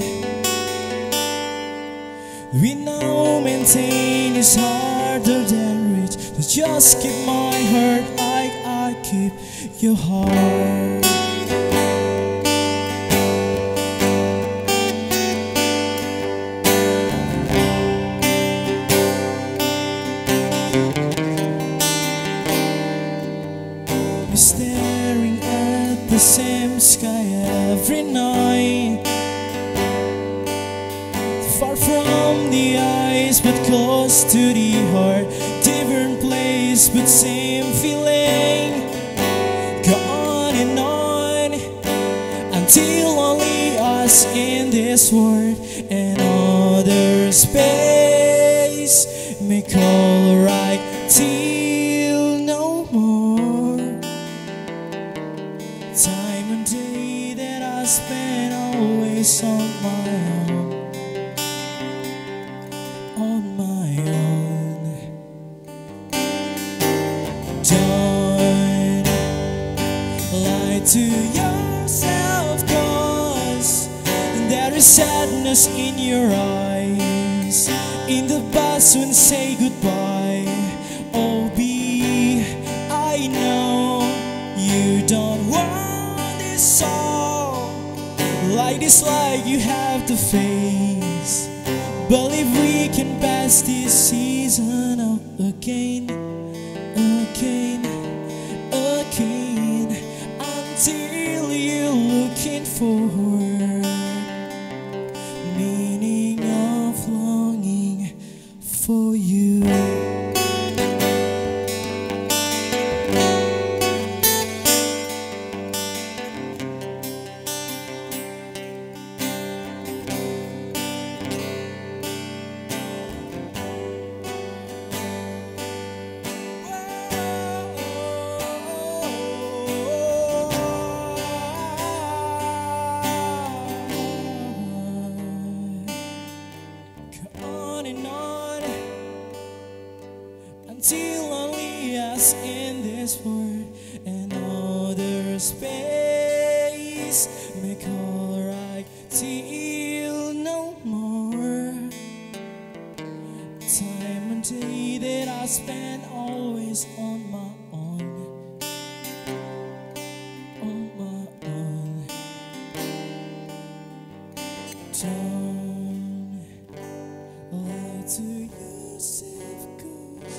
We know maintain is harder than reach, so just keep my heart like I keep your heart. We're staring at the same sky every night, far from the eyes but close to the heart. Different place but same feeling. Go on and on until only us in this world and other space may call right till no more. Time and day that I spend always on my own. On my own. Don't lie to yourself, 'cause there is sadness in your eyes. In the bus when say goodbye. Oh, B, I know you don't want this all. Like this life you have to face. Believe we can pass this season again, until you're looking for meaning of longing for you. On and on until only us in this world and other space make all right till no more. Time and day that I spend always on my own, on my own. Don't lie to yourself, 'cause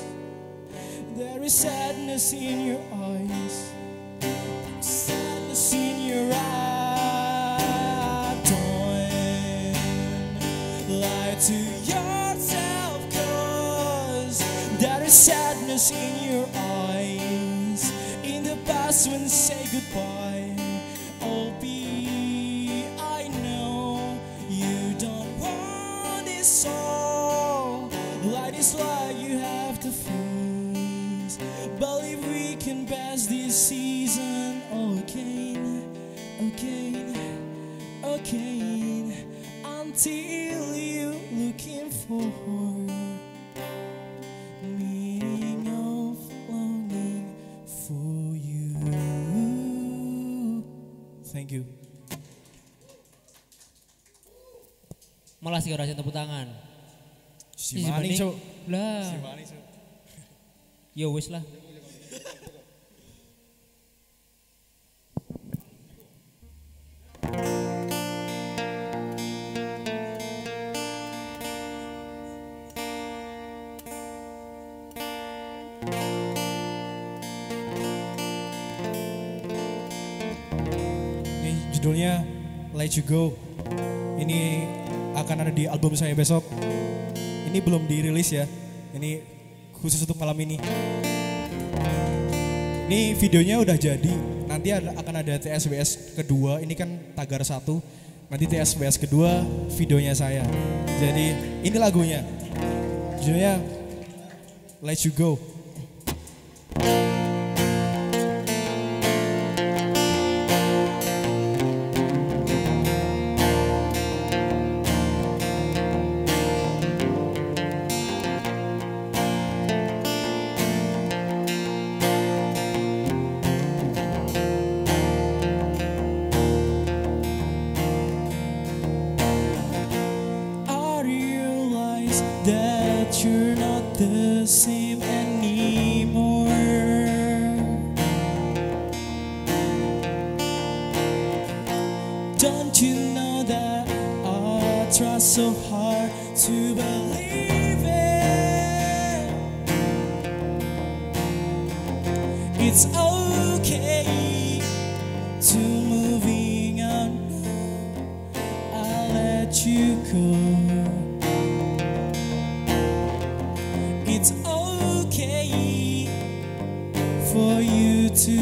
there is sadness in your eyes. Sadness in your eyes. Don't lie to yourself, 'cause there is sadness in your eyes. In the past when say goodbye. Oh, B, I know you don't want this all. Like this life you have to face. Believe we can pass this season again, until you're looking for meaning of longing for you. Thank you. Malah sih orang tepuk tangan. Si maning, Cuk. Lah. Si maning, Cuk. Ya wis lah. Ini judulnya Let You Go. Ini akan ada di album saya besok. Ini belum dirilis ya. Ini khusus untuk malam ini. Ini videonya udah jadi. Nanti akan ada TSBS kedua. Ini kan Tagar 1. Nanti TSBS kedua videonya saya. Jadi ini lagunya. Judulnya Let You Go. I realize that you're not the same anymore. Don't you know that I try so hard to believe it? It's okay to moving on. I'll let you go. It's okay for you to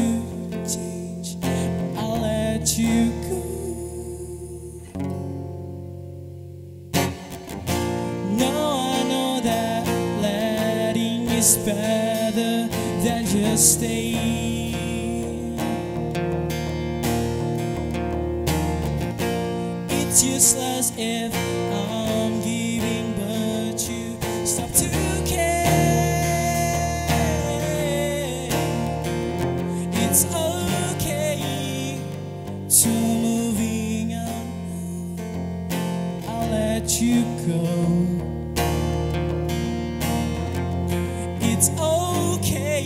change. I'll let you go. Now I know that letting is better than just staying. It's useless if I'm giving, but you stop to care. It's okay to moving on. I'll let you go. It's okay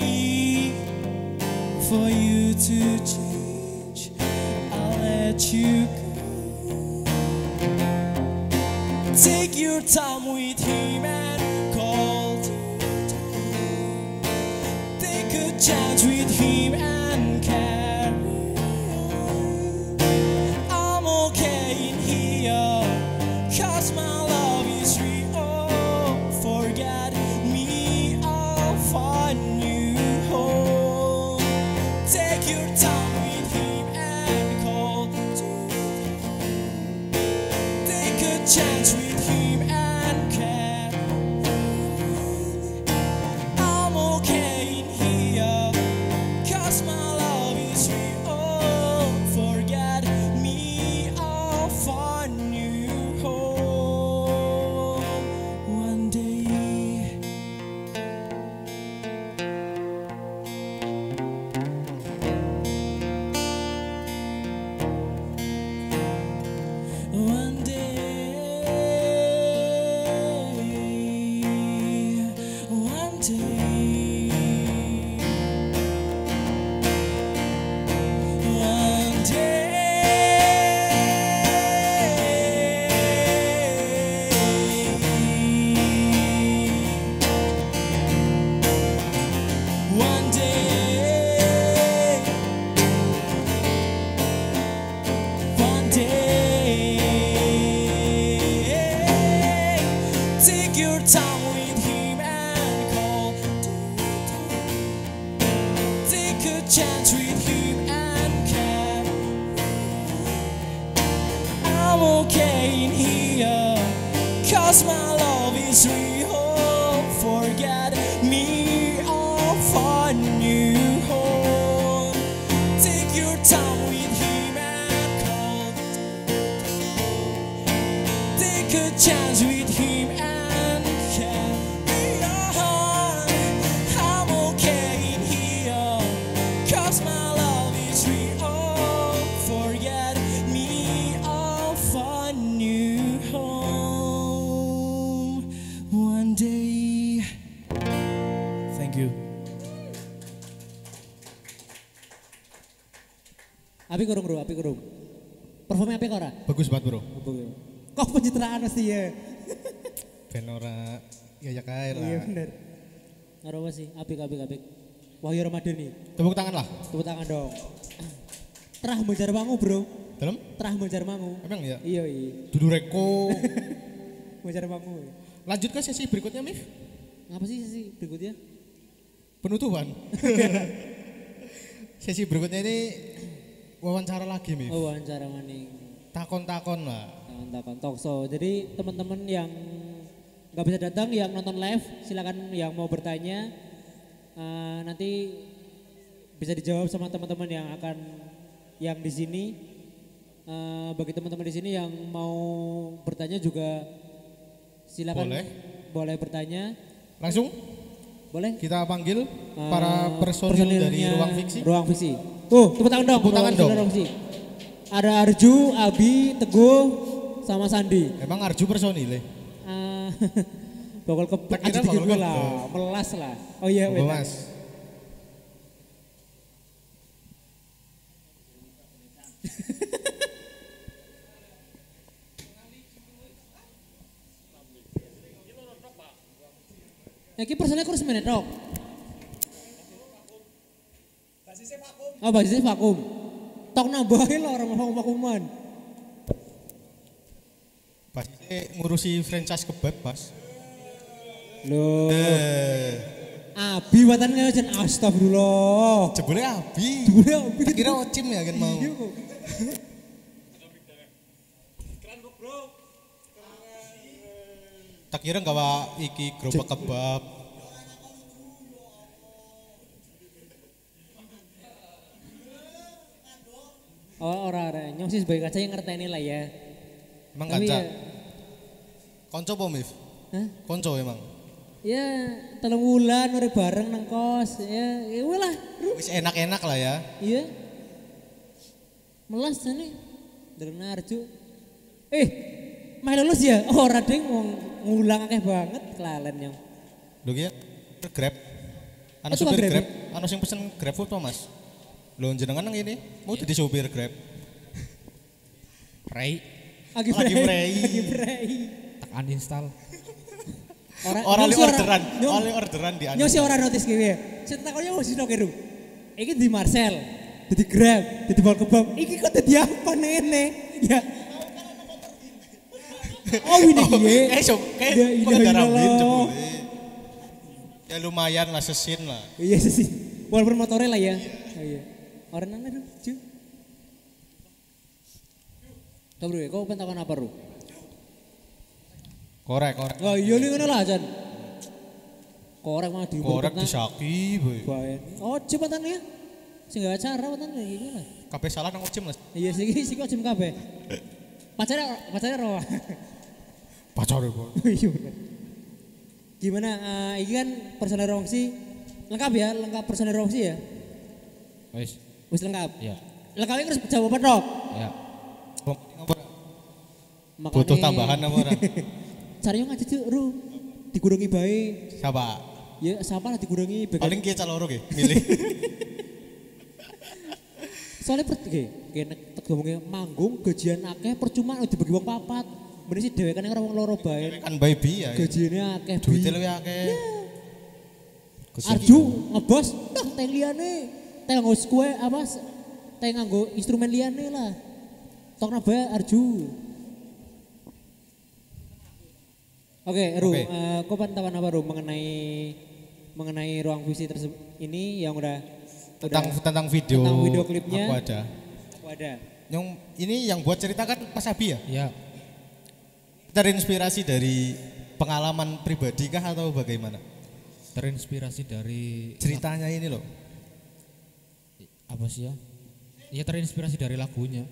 for you to change. I'll let you go. Take your time with him and call. Take a chance with him and carry on. I'm okay in here, 'cause my love is real. Forget me, I'll find you home. Take your time with him and call. Take a chance with him and carry on. I'm okay in here, 'cause my love is real. Forget me, I'll find you home one day. One day, one day, one day, one day. One day, take your time with him and call. Take a chance with him and care. I'm okay in here, 'cause my love is real. Forget me, I'll find you home. Take your time with him and call. Take a chance with him and carry on. I'm okay in here, 'cause my love is real. Forget me, I'll find you home. Thank you. Api kurung bro, api kurung. Performnya api ora? Bagus banget bro. Kok pencitraan mesti ya? Ben ora ya kae Iya lah. bener. Ngaruh sih, apik. Wahyu Ramadhani, Tepuk tangan lah. tepuk tangan dong. Terah menjar mangu bro, Dalam? terah menjar mangu. Emang ya? Iya. Dulu reko. Menjar mangu. Lanjut ke sesi berikutnya Mif. Ngapa sih berikutnya? Penutupan. Sesi berikutnya ini wawancara lagi Mif. Oh wawancara maning. Takon-takon lah. Takon talkshow. Jadi teman-teman yang nggak bisa datang, yang nonton live, silakan yang mau bertanya nanti bisa dijawab sama teman-teman yang di sini. Bagi teman-teman di sini yang mau bertanya juga silakan boleh bertanya. Langsung Boleh. kita panggil para personil dari Ruang Fiksi. Ruang Fiksi. Tepuk tangan dong. Tepuk tangan dong. Ruang Fiksi. Ada Arju, Abi, Teguh, sama Sandi. Emang Arju personil Bakal Tak kira bakal gue lah, melas lah. Oh iya, Monggo, Mas. Iki personnya kurus menit tok. Oh, basisnya vakum. Tok nambahin lah orang mau vakuman. Pasti ngurusi franchise kebab, Mas. Loh. Abi watannya jen astagfirullah. Jebule Abi. Jebule Abi. Tak kira Ocim ya kan mau. Iya kok. Tak kira gawa iki gerobak kebab. Oh orang nyong sih sebagai kaca yang ngerteni lah ya. Emang Tapi kaca. ya, Konco apa Mif? Hah? Konco emang. Ya, 3 bulan urip bareng nang kos. Ya weh lah. Wis enak-enak lah ya. Iya. Melas nih. Dari Narju. Mah lulus ya? Oh, ora ding ngulang akeh banget kelalen nyong. Lho ki Grab. Ana Itu supir Grab. Grab. Ana sing pesen Grab food apa, Mas? Lho jenengan nang ini mau jadi supir Grab. Ray, Lagi Lagi prei. Lagi prei. tak uninstall. Orang nyong sih orderan, nyong- oleh orderan di Nyong sih ora notice gini ya. Saya takutnya mau sino keru. Iki di Marcel, jadi Grab, jadi bal kebab. Iki kok jadi apa nene? Ya. Oh ini dia. So, Ya, kayak iya, pengendara iya, bin loh. jebule. Ya lumayan lah sesin lah. Iya sih. Walaupun motornya lah ya. Oh, iya. Orang nana tuh, cu. Kau bro, kau pentakan apa bro? Korek. Oh iya nih ngono lah Jan. Korek mah di Korek disaki, boy. Bae. Oh, cepatan ya. Sing gak acara patan ya iki lah. Kabeh salah nang Ocim, Mas. Iya sih kok jam kabeh. Pacarnya roh. Pacare kok. Iya bener. Gimana ini kan personel Rongsi lengkap ya, lengkap personel Rongsi ya? Wes, Wis lengkap. ya, Lengkapnya harus jawaban dong. ya. Butuh tambahan apa ora? Cari yang aja tuh, Ru. Dikurangi bae. Siapa? Ya, siapa lah dikurangi bagian. Paling kia caloro ki, milih. Soalnya kayak ngomongnya manggung gajian akeh percuma dibagi wong papat. Bener sih dhewe kan wong loro bae. Kan baby ya. Gajinya akeh. Duitnya lebih akeh. Arju ngebos dah teh liane. Teh nganggo kue apa? Teh nganggo instrumen liane lah. Tok nambah Arju. Oke, Ru, Oke. kau pantauan apa Ru mengenai ruang visi tersebut ini yang udah Tentang video. tentang video klipnya. Aku ada. Aku ada. Yang ini yang buat cerita kan Mas Abi ya? Ya, Terinspirasi dari pengalaman pribadi kah atau bagaimana? terinspirasi dari Ceritanya ini loh. apa sih ya? Ya terinspirasi dari lagunya.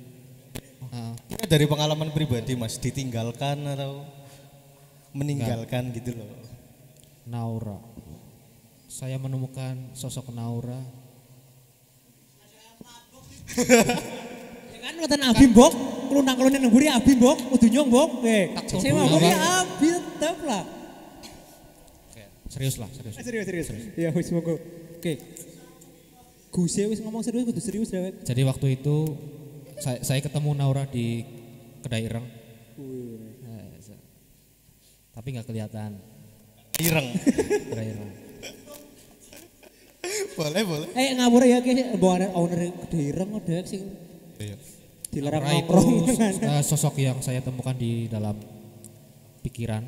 Ini dari pengalaman pribadi Mas, ditinggalkan atau meninggalkan gitu loh. Naura. Saya menemukan sosok Naura. Ya kan wonten Abi mbok, kelunang-kelunan nang mburi Abi mbok, kudu nyong mbok. Saya mau mburi Abi tetep lah. Serius lah, serius. Serius. Ya wis monggo. Oke. Guse wis ngomong serius kudu serius dewek. Jadi waktu itu saya ketemu Naura di kedai ireng. Tapi nggak kelihatan. Ireng. Kedai ireng. boleh. Ngawur ya ki owner kedai ireng dewek sing Iya. dilarang Naura itu nongkrong. sosok yang saya temukan di dalam pikiran,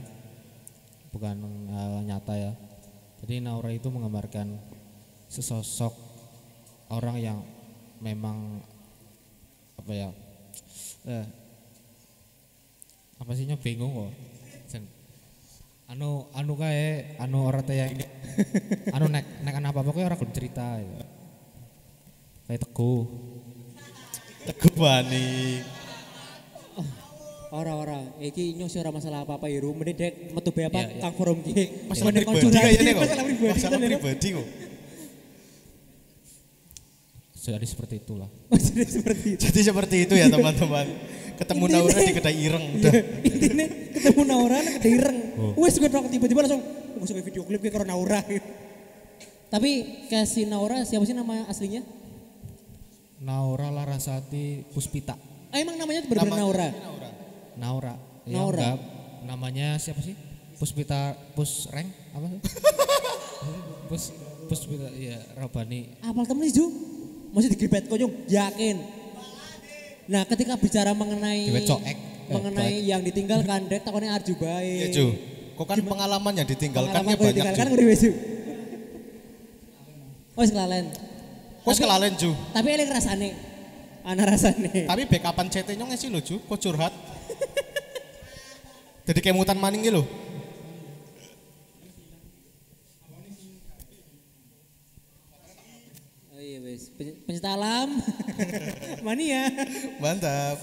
bukan nyata ya. Jadi Naura itu menggambarkan sesosok orang yang memang apa ya? Apa sihnya bingung kok. Anu kae ora teh ini. nek apa pokoknya orang cerita ya. Kayak Teguh. Teguh Bani. Ora. Iki nyos ora masalah apa-apa ya, Ru. Mending dek metu be apa Iya. Kang Forum ki. Masalah Bener pribadi konsultasi, kayaknya kok. Masalah pribadi. Masalah bener. pribadi kok. Jadi seperti itulah. Jadi seperti itu. Jadi seperti itu ya teman-teman. Ketemu Naura di kedai ireng udah. Intinya ketemu Naura nek kedai ireng. Wes gue tiba-tiba langsung gue suka video klip kayak Naura. Tapi kasih Naura siapa sih nama aslinya? Naura Larasati Puspita. Emang namanya benar-benar Naura. Naura. Ya, Naura. enggak. Namanya siapa sih? Puspita Pusreng apa sih? Puspita ya Rabani. Apal temen sih, Ju? Masih digribet konyong, yakin. Nah, ketika bicara mengenai yang ditinggalkan, dek takutnya Arju baik. Iya Ju. Kok kan pengalaman yang ditinggalkannya Pengalaman banyak ditinggalkan Ju. udah Ju. Wes kelalen. Wes kelalen Ju. Tapi eling rasane. Ana rasane. Tapi backupan CT nyong sih lo Ju, kok curhat. Jadi kemutan maning gitu loh. Oh iya wes, pencinta alam. Mania. Mantap.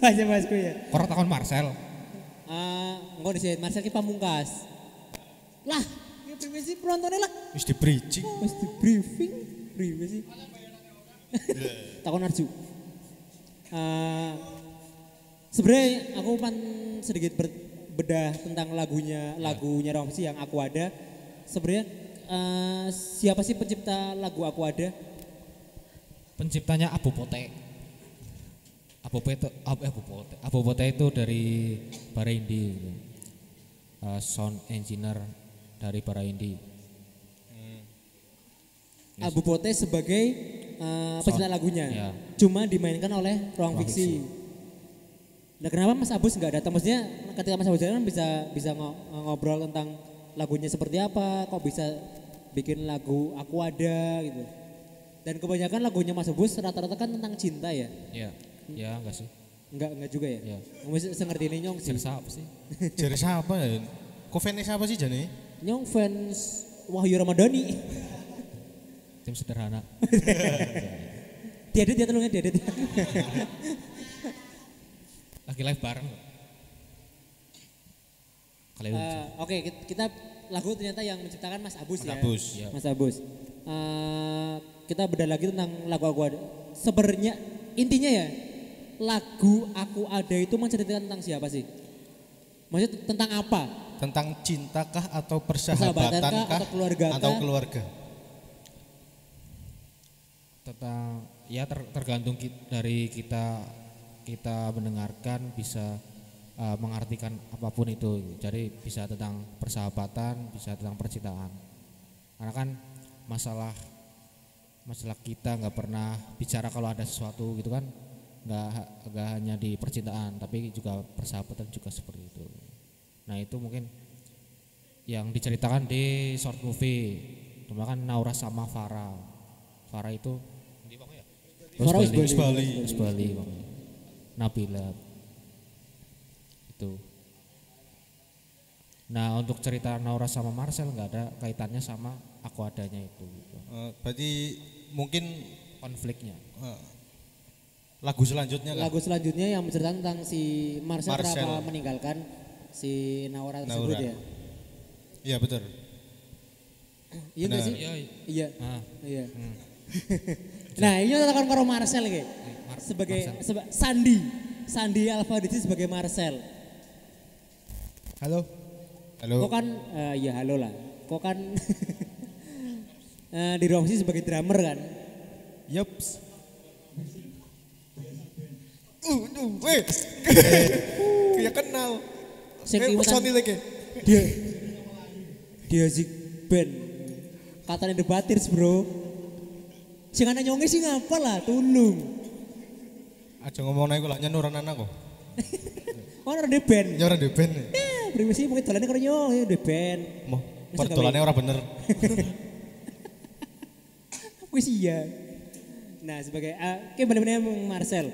Aja Masku ya. Orang takon Marcel. Engko disebut Marcel ki pamungkas. Lah, ya priwe sih penontonnya lah. Wis di bridging. Wis di briefing, priwe sih. Takon Arju. Sebenarnya aku sedikit bedah tentang lagunya Romsi yang Aku Ada. Sebenarnya siapa sih pencipta lagu Aku Ada? Penciptanya Abu Pote. Abu Pote itu dari Baraindi. Gitu. Sound engineer dari Baraindi. Abu Pote sebagai pencipta lagunya. Ya. Cuma dimainkan oleh Ruang Fiksi. Nah, kenapa Mas Abus nggak datang? Maksudnya ketika Mas Abus datang bisa ngobrol tentang lagunya seperti apa, kok bisa bikin lagu Aku Ada gitu. Dan kebanyakan lagunya Mas Abus rata-rata kan tentang cinta ya. Iya. Ya enggak sih. Enggak juga ya. Iya. Mesti ngerti ini Nyong sih. Siapa sih? Jadi siapa ya? Kok fansnya siapa sih Jani? Nyong fans Wahyu Ramadhani. Tim sederhana. Diedit ya tolongnya diedit. Lagi live bareng. Kali Oke, kita lagu ternyata yang menciptakan Mas Abus ya. Abus. Ya. Mas Abus. Kita bedah lagi tentang lagu Aku Ada. Sebenarnya intinya ya lagu Aku Ada itu menceritakan tentang siapa sih? Maksudnya tentang apa? Tentang cintakah atau Persahabatankah persahabatankah atau keluargakah? atau keluarga? tentang ya tergantung dari kita mendengarkan bisa mengartikan apapun itu. Jadi bisa tentang persahabatan, bisa tentang percintaan. Karena kan masalah kita nggak pernah bicara kalau ada sesuatu gitu kan, nggak hanya di percintaan tapi juga persahabatan juga seperti itu. Nah itu mungkin yang diceritakan di short movie. Cuma kan Naura sama Farah itu Farah Bali, Nabila itu. Nah untuk cerita Naura sama Marcel nggak ada kaitannya sama Aku Adanya itu. Gitu. Berarti mungkin Konfliknya. lagu selanjutnya kan? Lagu selanjutnya yang menceritakan tentang si Marcel kenapa meninggalkan si Naura tersebut ya. Iya betul. Iya nggak sih? Iya. Ah. Iya. Nah ini tentang karo Marcel kayak sebagai Sandi Alfadisi sebagai Marcel. Halo. Kok kan ya halo lah. kok kan di ruang visi sebagai drummer kan. Yups. Wes. Kayak kenal. Sing iwatan- personil lagi. Dia zik band. Katanya The Batirs bro. Sing ana nyonge sing apa lah, tulung. Aja ngomong naik lah nyenuran anak kok. Orang The Band. Nyoran di band. Primisi mungkin dolannya karo nyong, The Band. Moh, perdolannya ora bener. Wis iya. Nah sebagai, kayak benar-benar Marcel.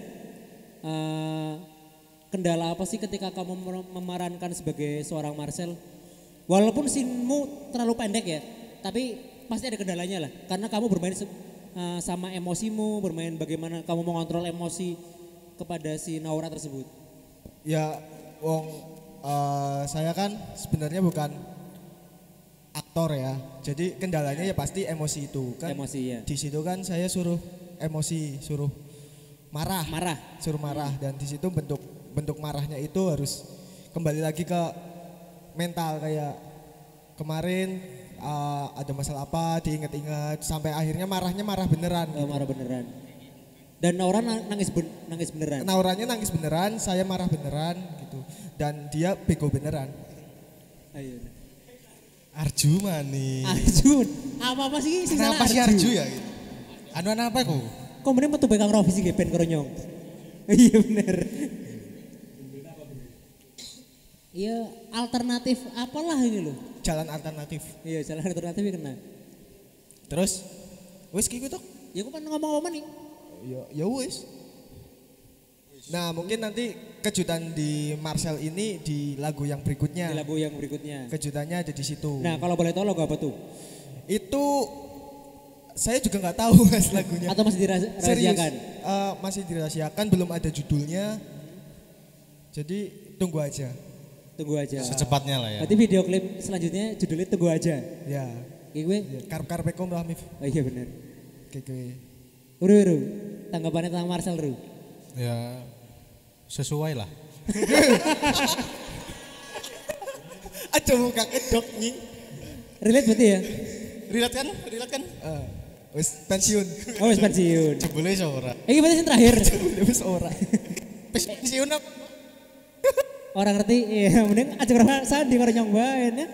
Kendala apa sih ketika kamu memerankan sebagai seorang Marcel? Walaupun scene-mu terlalu pendek ya, tapi pasti ada kendalanya lah. Karena kamu bermain sama emosimu, bermain bagaimana kamu mengontrol emosi kepada si Naura tersebut. Ya, saya kan sebenarnya bukan aktor ya. Jadi kendalanya ya pasti emosi itu kan. Emosi ya. Di situ kan saya suruh emosi, suruh marah, suruh marah dan di situ bentuk marahnya itu harus kembali lagi ke mental kayak kemarin ada masalah apa diingat-ingat sampai akhirnya marahnya marah beneran. Marah beneran. Dan Naura nangis beneran. Nauranya nangis beneran, saya marah beneran gitu. Dan dia bego beneran. Ayo. Arju manis. Arjun, apa sih sing salah Kenapa sih Arju ya? Gitu? Anu apa kok? Kok mending metu bekang Rofi sih ben karo nyong. Iya bener. Iya alternatif apalah ini loh. Jalan alternatif. Iya jalan alternatif kena. Terus wis ki tok. Ya aku kan ngomong apa nih? Ya wis. Nah, mungkin nanti kejutan di Marcel ini di lagu yang berikutnya. Di lagu yang berikutnya. Kejutannya ada di situ. Nah, kalau boleh tahu lagu apa tuh? Itu saya juga nggak tahu Mas lagunya. Atau masih dirahasiakan? Masih dirahasiakan, belum ada judulnya. Jadi tunggu aja. Tunggu aja. Secepatnya lah ya. Berarti video klip selanjutnya judulnya Tunggu Aja. Ya. Gue? Karpekom Rahmif. Oh iya benar. Oke. Uru. Tanggapannya tentang Marcel Ru. Ya sesuai lah. Aja muka kedok nying. Relate berarti ya? Relate kan? Wis pensiun. Oh wis pensiun. Jebule ora. Ini berarti yang terakhir. Wis ora. Pensiun apa? Orang ngerti, iya mending aja karo sandi karo nyong bae ya.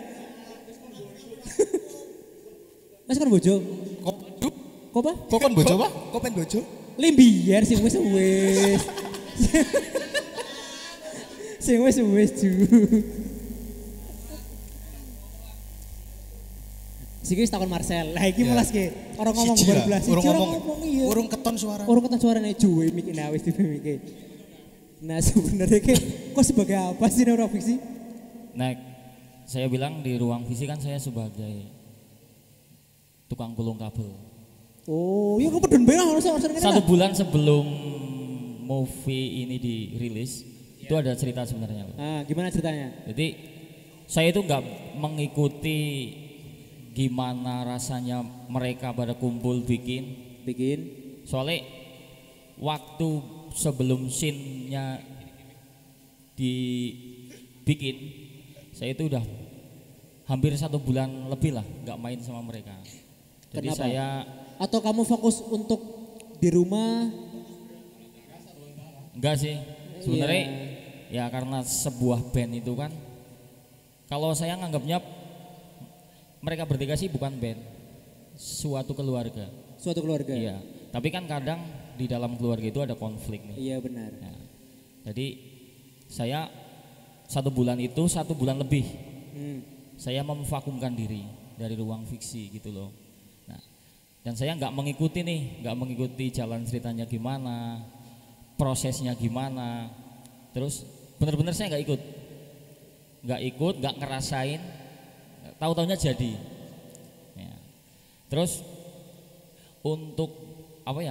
Mas kan bojo. Kok apa? Kok kan bojo apa? Kok pen bojo? Limbiar sing wis. Sing wis ju. Siki wis takon Marcel. Lah iki melas ki. Orang ngomong Siji lah, belas. urung ngomong. Iya. Urung keton suara. Orang keton suarane juwe mikir nah wis dipemike. Nah sebenarnya kok sebagai apa sih ruang fiksi? Nah, saya bilang di ruang visi kan saya sebagai tukang gulung kabel. Oh, ya kok pedun banget harus Satu bulan sebelum movie ini dirilis, itu ada cerita sebenarnya. Ah, gimana ceritanya? Jadi saya itu nggak mengikuti gimana rasanya mereka pada kumpul bikin. Soalnya waktu sebelum scene-nya dibikin, saya itu udah hampir 1 bulan lebih lah nggak main sama mereka. Jadi Kenapa? saya Atau kamu fokus untuk di rumah? enggak sih sebenarnya Iya. ya karena sebuah band itu kan kalau saya nganggapnya mereka bertiga sih bukan band, suatu keluarga. Suatu keluarga. Iya, tapi kan kadang di dalam keluarga itu ada konflik nih. Iya benar. Nah, jadi saya 1 bulan itu 1 bulan lebih saya memvakumkan diri dari ruang fiksi gitu loh. Nah, dan saya nggak mengikuti jalan ceritanya gimana, prosesnya gimana. Terus benar-benar saya nggak ikut, nggak ngerasain, tahu-taunya jadi. Ya. Terus untuk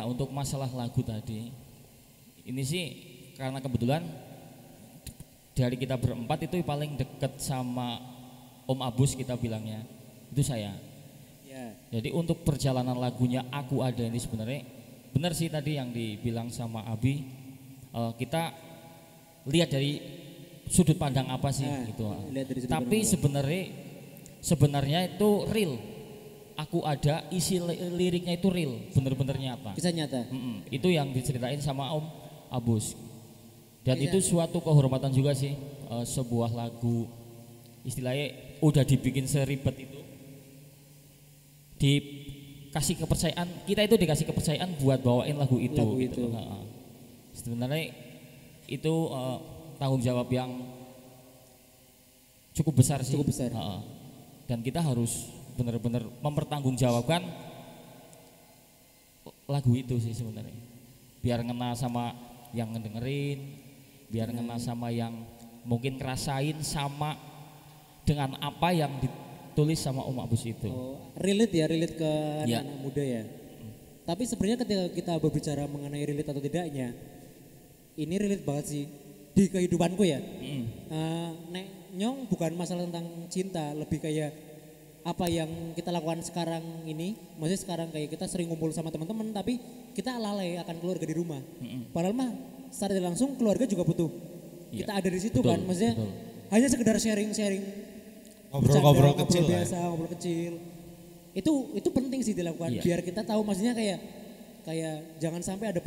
untuk masalah lagu tadi, ini sih karena kebetulan dari kita berempat itu paling deket sama Om Abus kita bilangnya, itu saya. Ya. Jadi untuk perjalanan lagunya Aku Ada ini sebenarnya benar sih tadi yang dibilang sama Abi, kita lihat dari sudut pandang apa sih gitu. lihat dari sudut Tapi pandang. sebenarnya sebenarnya itu real. Aku ada, isi liriknya itu real, bener-bener nyata. Kisah nyata. Itu yang diceritain sama Om Abus. Dan Iya. itu suatu kehormatan juga sih, sebuah lagu istilahnya udah dibikin seribet itu, dikasih kepercayaan, kita itu dikasih kepercayaan buat bawain lagu itu. Gitu. Sebenarnya itu tanggung jawab yang cukup besar sih. Cukup besar. Dan kita harus benar-benar mempertanggungjawabkan lagu itu sih sebenarnya, biar ngena sama yang ngedengerin, biar ngena sama yang mungkin ngerasain sama dengan apa yang ditulis sama Om Abus itu. Relate ke Ya. anak-anak muda ya. Tapi sebenarnya ketika kita berbicara mengenai relate atau tidaknya, ini relate banget sih di kehidupanku ya. Nek nyong bukan masalah tentang cinta, lebih kayak apa yang kita lakukan sekarang ini, maksudnya sekarang kayak kita sering ngumpul sama teman-teman, tapi kita lalai akan keluarga di rumah. Padahal mah secara tidak langsung keluarga juga butuh. Kita ada di situ kan, maksudnya hanya sekedar sharing-sharing, Ngobrol-ngobrol kecil lah. biasa, ngobrol kecil. Itu penting sih dilakukan, biar kita tahu, maksudnya kayak jangan sampai ada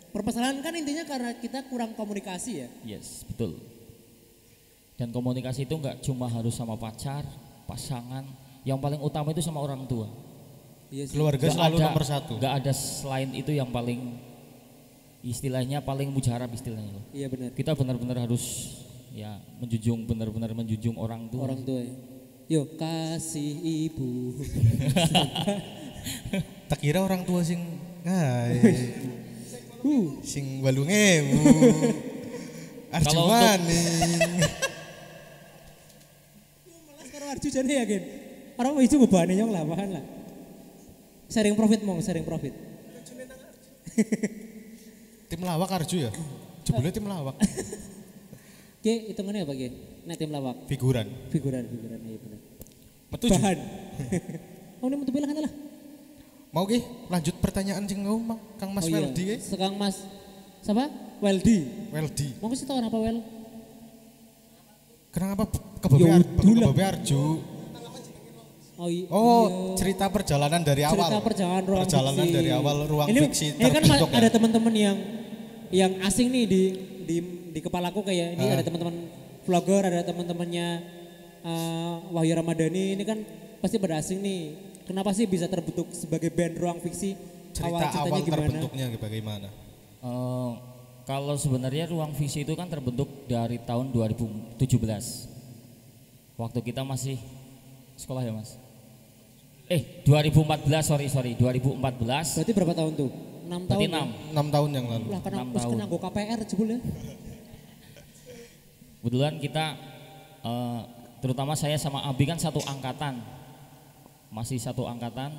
permasalahan kan intinya karena kita kurang komunikasi ya. Yes, betul. Dan komunikasi itu nggak cuma harus sama pacar, pasangan. Yang paling utama itu sama orang tua. Keluarga selalu nomor satu. Gak ada selain itu yang paling istilahnya paling mujarab istilahnya. Iya benar. Kita benar-benar harus ya benar-benar menjunjung orang tua. Orang tua ya. Yo kasih ibu. Tak kira orang tua sing sing balunge Arjumaning. Malas karo Arju jane yakin. Orang itu bebane nyong lah bahan lah. Sharing profit mong, sharing profit. Tim lawak Arju ya? Jebule tim lawak. Oke, hitungannya apa Ge? Nek tim lawak. Figuran Iya benar. Metu Bahan. Oh ini metu bilang lah. Mau Ki lanjut pertanyaan sing ngomong Kang Mas Weldi. Sekang Mas siapa? Weldi. Weldi. Mau kasih tahu apa Wel? Kenapa Ya Kebebe Arju? Oh, iya. Cerita perjalanan dari awal. Cerita perjalanan dari awal ruang ini, fiksi ini kan terbentuk ada teman-teman yang asing nih di kepalaku kayak ini ada teman-teman vlogger, ada teman-temannya Wahyu Ramadhani, ini kan pasti pada asing nih. Kenapa sih bisa terbentuk sebagai band ruang fiksi? Cerita awal terbentuknya bagaimana? Kalau sebenarnya ruang visi itu kan terbentuk dari tahun 2017. Waktu kita masih sekolah ya Mas. 2014 sorry 2014. Berarti berapa tahun tuh? 6 tahun. 6 tahun yang lalu. Lah karena aku kena go KPR jebul ya. Kebetulan kita terutama saya sama Abi kan satu angkatan. Masih satu angkatan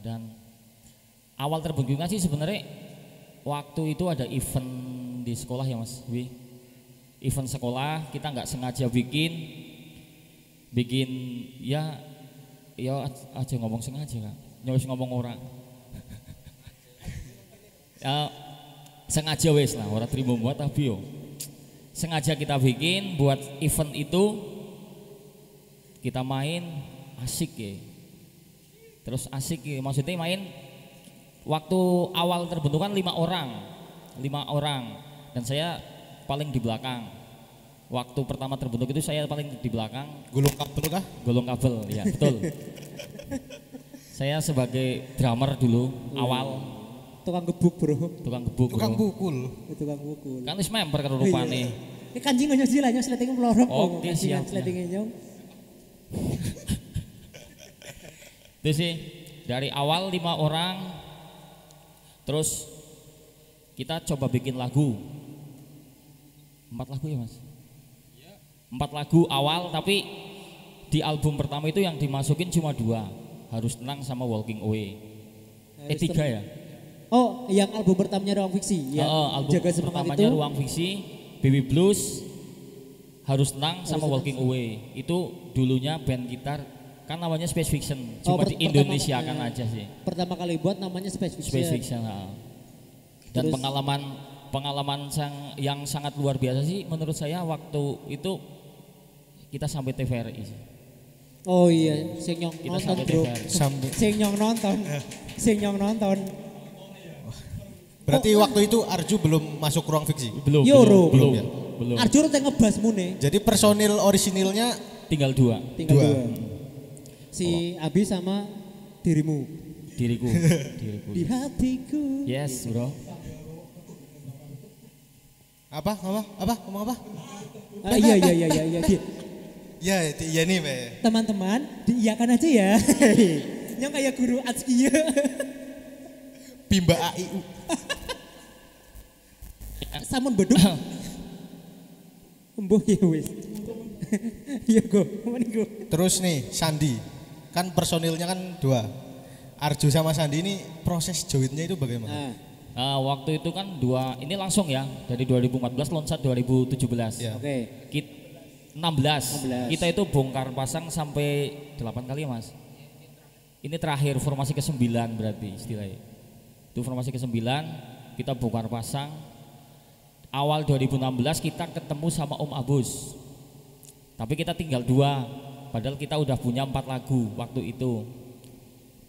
dan awal terbentuknya sih sebenarnya waktu itu ada event di sekolah ya Mas Wi. Event sekolah kita nggak sengaja bikin ya aja ngomong sengaja Kak. Nyos ngomong orang. Ya sengaja wes lah orang terima buat tapi yo. Sengaja kita bikin buat event itu kita main asik ya. Terus asik ya maksudnya main waktu awal terbentuk kan 5 orang dan saya paling di belakang. Waktu pertama terbentuk itu saya paling di belakang. Gulung kabel kah? Gulung kabel, ya betul. Saya sebagai drummer dulu awal. Tukang gebuk bro. Tukang gebuk. Tukang pukul. Tukang pukul. Kan wis member karo rupane. Ini kanjing nyos sila nyos sleting pelorok. Oke siap. Sleting nyong. Itu sih dari awal 5 orang. Terus kita coba bikin lagu. 4 lagu ya Mas? 4 lagu awal tapi di album pertama itu yang dimasukin cuma 2. Harus Tenang sama Walking Away. 3 ya? Oh yang album pertamanya Ruang Fiksi ya? Album Jaga Semangat pertamanya itu. Ruang Fiksi, Baby Blues, Harus Tenang sama Walking Away. Itu dulunya band gitar kan namanya Space Fiction. Cuma di Indonesia kan aja sih. Pertama kali buat namanya Space Fiction. Space Fiction. Dan terus, pengalaman yang sangat luar biasa sih menurut saya waktu itu kita sampai TVRI. Oh iya, sing nyong Kita nonton sampai bro. TVR. Sing nyong nonton. Sing nyong nonton. Berarti waktu itu Arju belum masuk ruang fiksi. Belum, Yoro. belum, ya? belum. Arjun teh ngebas mune. Jadi personil orisinilnya Tinggal 2 Tinggal Dua. 2. Si Abi sama dirimu. diriku. Diriku. Di hatiku. Yes, bro. apa? Ngomong apa? Iya. Dia- Ya, iya nih, Be. Teman-teman, diiyakan aja ya. Yang kayak guru Atsuki ya. Bimba AIU. Samun beduk. Embuh ya wis. Iya go, go. Terus nih, Sandi. Kan personilnya kan 2. Arju sama Sandi ini proses joinnya itu bagaimana? Waktu itu kan ini langsung ya dari 2014 loncat 2017. Ya. Oke. 16. Kita itu bongkar pasang sampai 8 kali ya Mas. Ini terakhir formasi ke-9 berarti istilahnya. Itu formasi ke-9 kita bongkar pasang. Awal 2016 kita ketemu sama Om Abus. Tapi kita tinggal 2. Padahal kita udah punya 4 lagu waktu itu.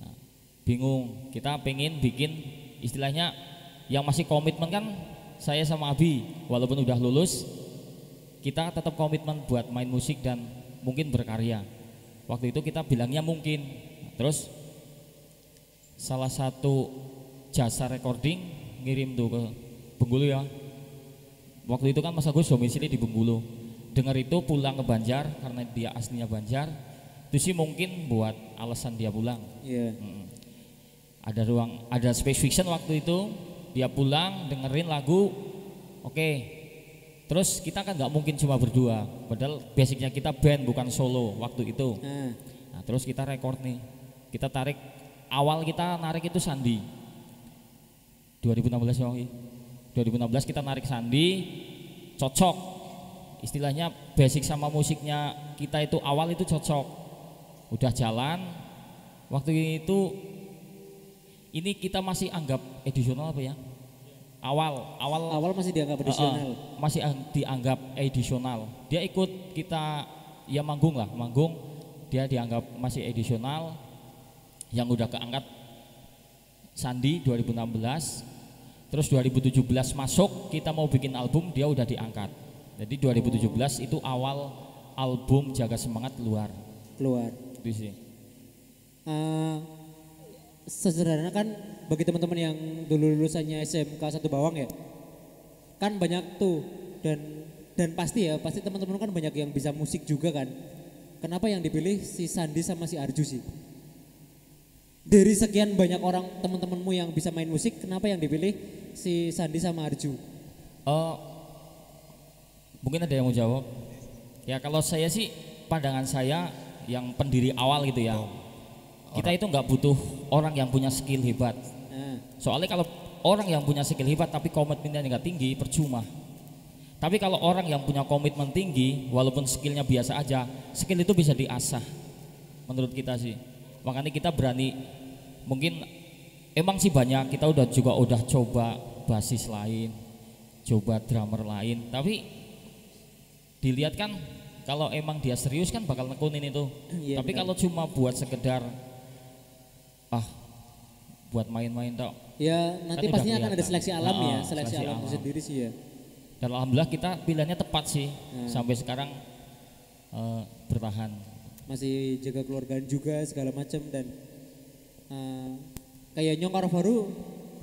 Nah, bingung. Kita pengen bikin istilahnya yang masih komitmen kan saya sama Abi. Walaupun udah lulus, kita tetap komitmen buat main musik dan mungkin berkarya. Waktu itu kita bilangnya mungkin. Terus salah satu jasa recording ngirim tuh ke Bengkulu ya. Waktu itu kan Mas Agus domisili di Bengkulu. Dengar itu pulang ke Banjar karena dia aslinya Banjar. Itu sih mungkin buat alasan dia pulang. Iya. Ada Space Fiction waktu itu dia pulang dengerin lagu. Oke. Terus kita kan nggak mungkin cuma berdua, padahal basicnya kita band bukan solo waktu itu. Nah, terus kita record nih, kita tarik awal kita narik itu Sandi. 2016 ya, 2016 kita narik Sandi, cocok. Istilahnya basic sama musiknya kita itu awal itu cocok, udah jalan. Waktu itu ini kita masih anggap edisional apa ya? Awal masih dianggap edisional. Masih dianggap edisional. Dia ikut kita ya manggung. Dia dianggap masih edisional. Yang udah keangkat Sandi 2016. Terus 2017 masuk kita mau bikin album, dia udah diangkat. Jadi 2017 itu awal album Jaga Semangat keluar. Itu sih. Sesederhana kan bagi teman-teman yang dulu lulusannya SMK 1 Bawang ya, kan banyak tuh dan pasti teman-teman kan banyak yang bisa musik juga kan. Kenapa yang dipilih si Sandi sama si Arju sih? Dari sekian banyak orang teman-temanmu yang bisa main musik, kenapa yang dipilih si Sandi sama Arju? Mungkin ada yang mau jawab. Ya kalau saya sih pandangan saya yang pendiri awal gitu ya. Kita itu nggak butuh orang yang punya skill hebat. Soalnya kalau orang yang punya skill hebat tapi komitmennya nggak tinggi, percuma. Tapi kalau orang yang punya komitmen tinggi, walaupun skillnya biasa aja, skill itu bisa diasah. Menurut kita sih. Makanya kita berani. Mungkin emang sih banyak. Kita udah coba basis lain, coba drummer lain. Tapi dilihat kan kalau emang dia serius kan bakal nekunin itu. Tapi kalau cuma buat sekedar buat main-main tok. Ya nanti kan pastinya akan ada seleksi alam ya, seleksi alam alam sendiri sih ya. Dan alhamdulillah kita pilihannya tepat sih. Sampai sekarang bertahan. Masih jaga keluargaan juga segala macam dan kayak Nyong Karo Baru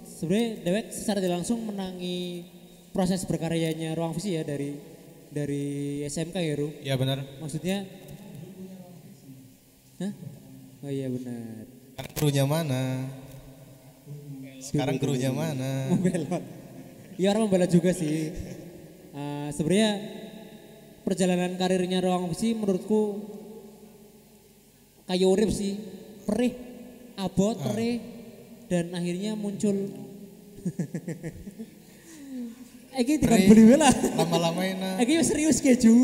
sebenarnya dewek secara tidak langsung menangi proses berkaryanya Ruang Visi ya dari SMK ya Ru. Iya benar. Maksudnya Oh iya benar. Krunya mana? Sekarang krunya mana? Membelot. Ya orang membelot juga sih. Sebenarnya perjalanan karirnya Ruang Visi menurutku kayak urip sih. Perih, abot, perih, dan akhirnya muncul. Iki tidak beli lah. Lama-lamain. Iki serius keju.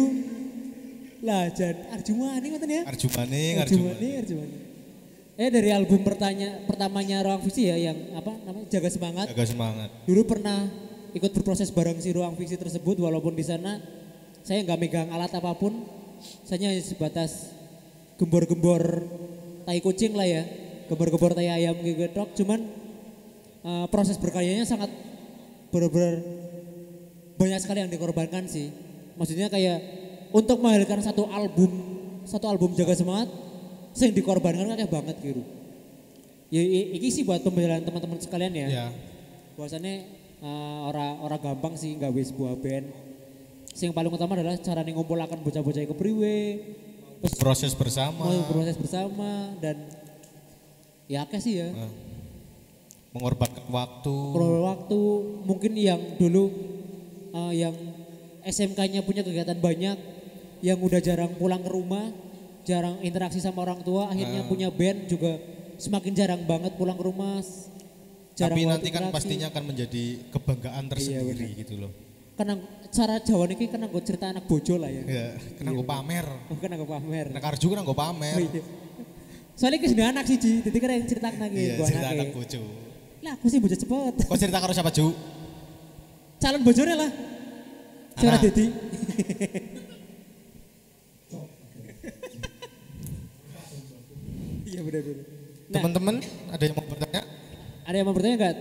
Lah jan Arjumani ngoten ya? Arjumani. Dari album pertamanya Ruang Visi ya yang apa namanya Jaga Semangat. Dulu pernah ikut berproses bareng si Ruang Visi tersebut walaupun di sana saya nggak megang alat apapun. Saya hanya sebatas gembor-gembor tai kucing lah ya, gembor-gembor tai ayam gitu dok. Cuman proses berkaryanya sangat benar-benar banyak sekali yang dikorbankan sih. Maksudnya kayak untuk menghasilkan satu album Jaga Semangat, sing dikorbankan kayak banget gitu. Ya ini sih buat pembelajaran teman-teman sekalian ya. Ya. Bahwasannya ora gampang sih gawe sebuah band. Sing paling utama adalah cara ngumpulaken bocah-bocah kepriwe, Proses bersama. proses bersama dan ya akeh sih ya. Mengorbankan waktu. Waktu mungkin yang dulu yang SMK-nya punya kegiatan banyak, yang udah jarang pulang ke rumah, jarang interaksi sama orang tua, akhirnya punya band juga semakin jarang banget pulang ke rumah. Tapi waktu nanti kan interaksi. pastinya akan menjadi kebanggaan tersendiri gitu loh. Karena cara Jawa ini kena gue cerita anak bojo lah ya. Ya, kena gue pamer. Kena gue pamer. Nek Arju kena gue pamer. Oh, iya. Soalnya kisah anak sih Ji, jadi keren cerita lagi Iya, gue cerita anak bojo. Lah aku sih bojo cepet. Kok cerita karo siapa Ju? Calon bojone lah. Cara Anak. Dedi. Iya benar-benar. Nah, Teman-teman ada yang mau bertanya? ada yang mau bertanya enggak?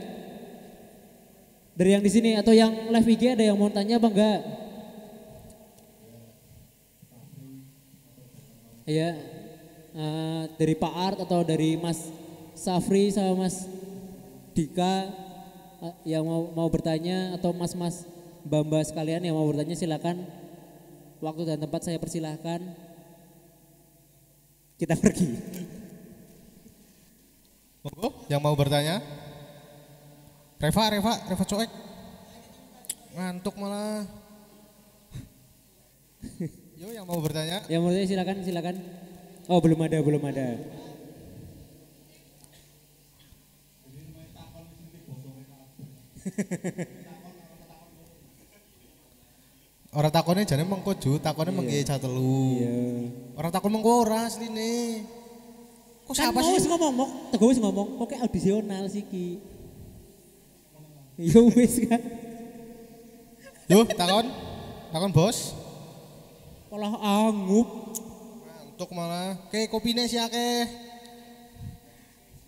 Dari yang di sini atau yang live IG ada yang mau tanya apa enggak? Iya. Dari Pak Art atau dari Mas Safri sama Mas Dika yang mau bertanya atau Mas-mas Mbak-mbak sekalian yang mau bertanya silakan. Waktu dan tempat saya persilahkan. Kita pergi. Monggo, yang mau bertanya? Reva coek. Ngantuk malah. Yo yang mau bertanya? Yang mau bertanya silakan. Oh belum ada. Orang takonnya jane mengko Ju, takonnya mengki catelu. Iya. Orang takon mengko ora asline. Kok Kan siapa mau sih? wis ngomong, Teguh wis ngomong, kok kayak audisional sih ki. Yo wis kan. Yo takon bos. Olah angup. Ngantuk malah. Kayak kopine sih akeh.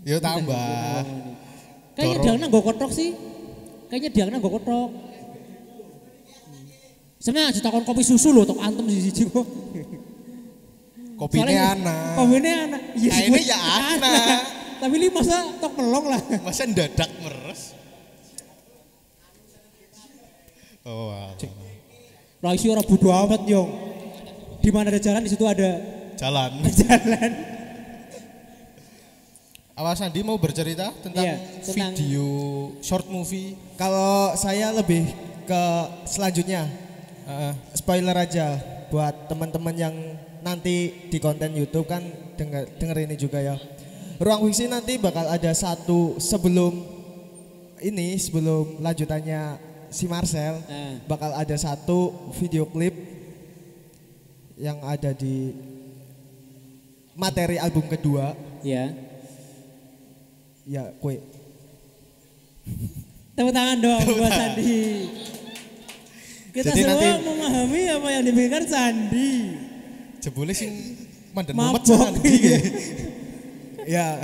Yo tambah. Kayaknya dia nanggo kotok sih. Kayaknya dia nanggo kotok. Sebenarnya aja takon kopi susu loh, tok antem siji kok. Kopine anak. Kopine anak. Iya sih, Kainnya gue ya anak. Tapi ini masa tok melong lah. Masa ndadak meres? Oh, wow. Lah isi orang bodo amat Yong. Di mana ada jalan di situ ada Jalan. jalan. Awas Andi mau bercerita tentang, Iya, tentang video short movie. Kalau saya lebih ke selanjutnya, spoiler aja buat teman-teman yang nanti di konten YouTube kan denger ini juga ya. Ruang Fiksi nanti bakal ada satu sebelum lanjutannya si Marcel, bakal ada satu video klip yang ada di materi album kedua. Ya. Ya, kue. Tepuk tangan dong buat Sandi. Kita Jadi semua nanti- memahami apa yang dipikirkan Sandi. Jebule sing mandan Mabok. mumet Andi. Ya,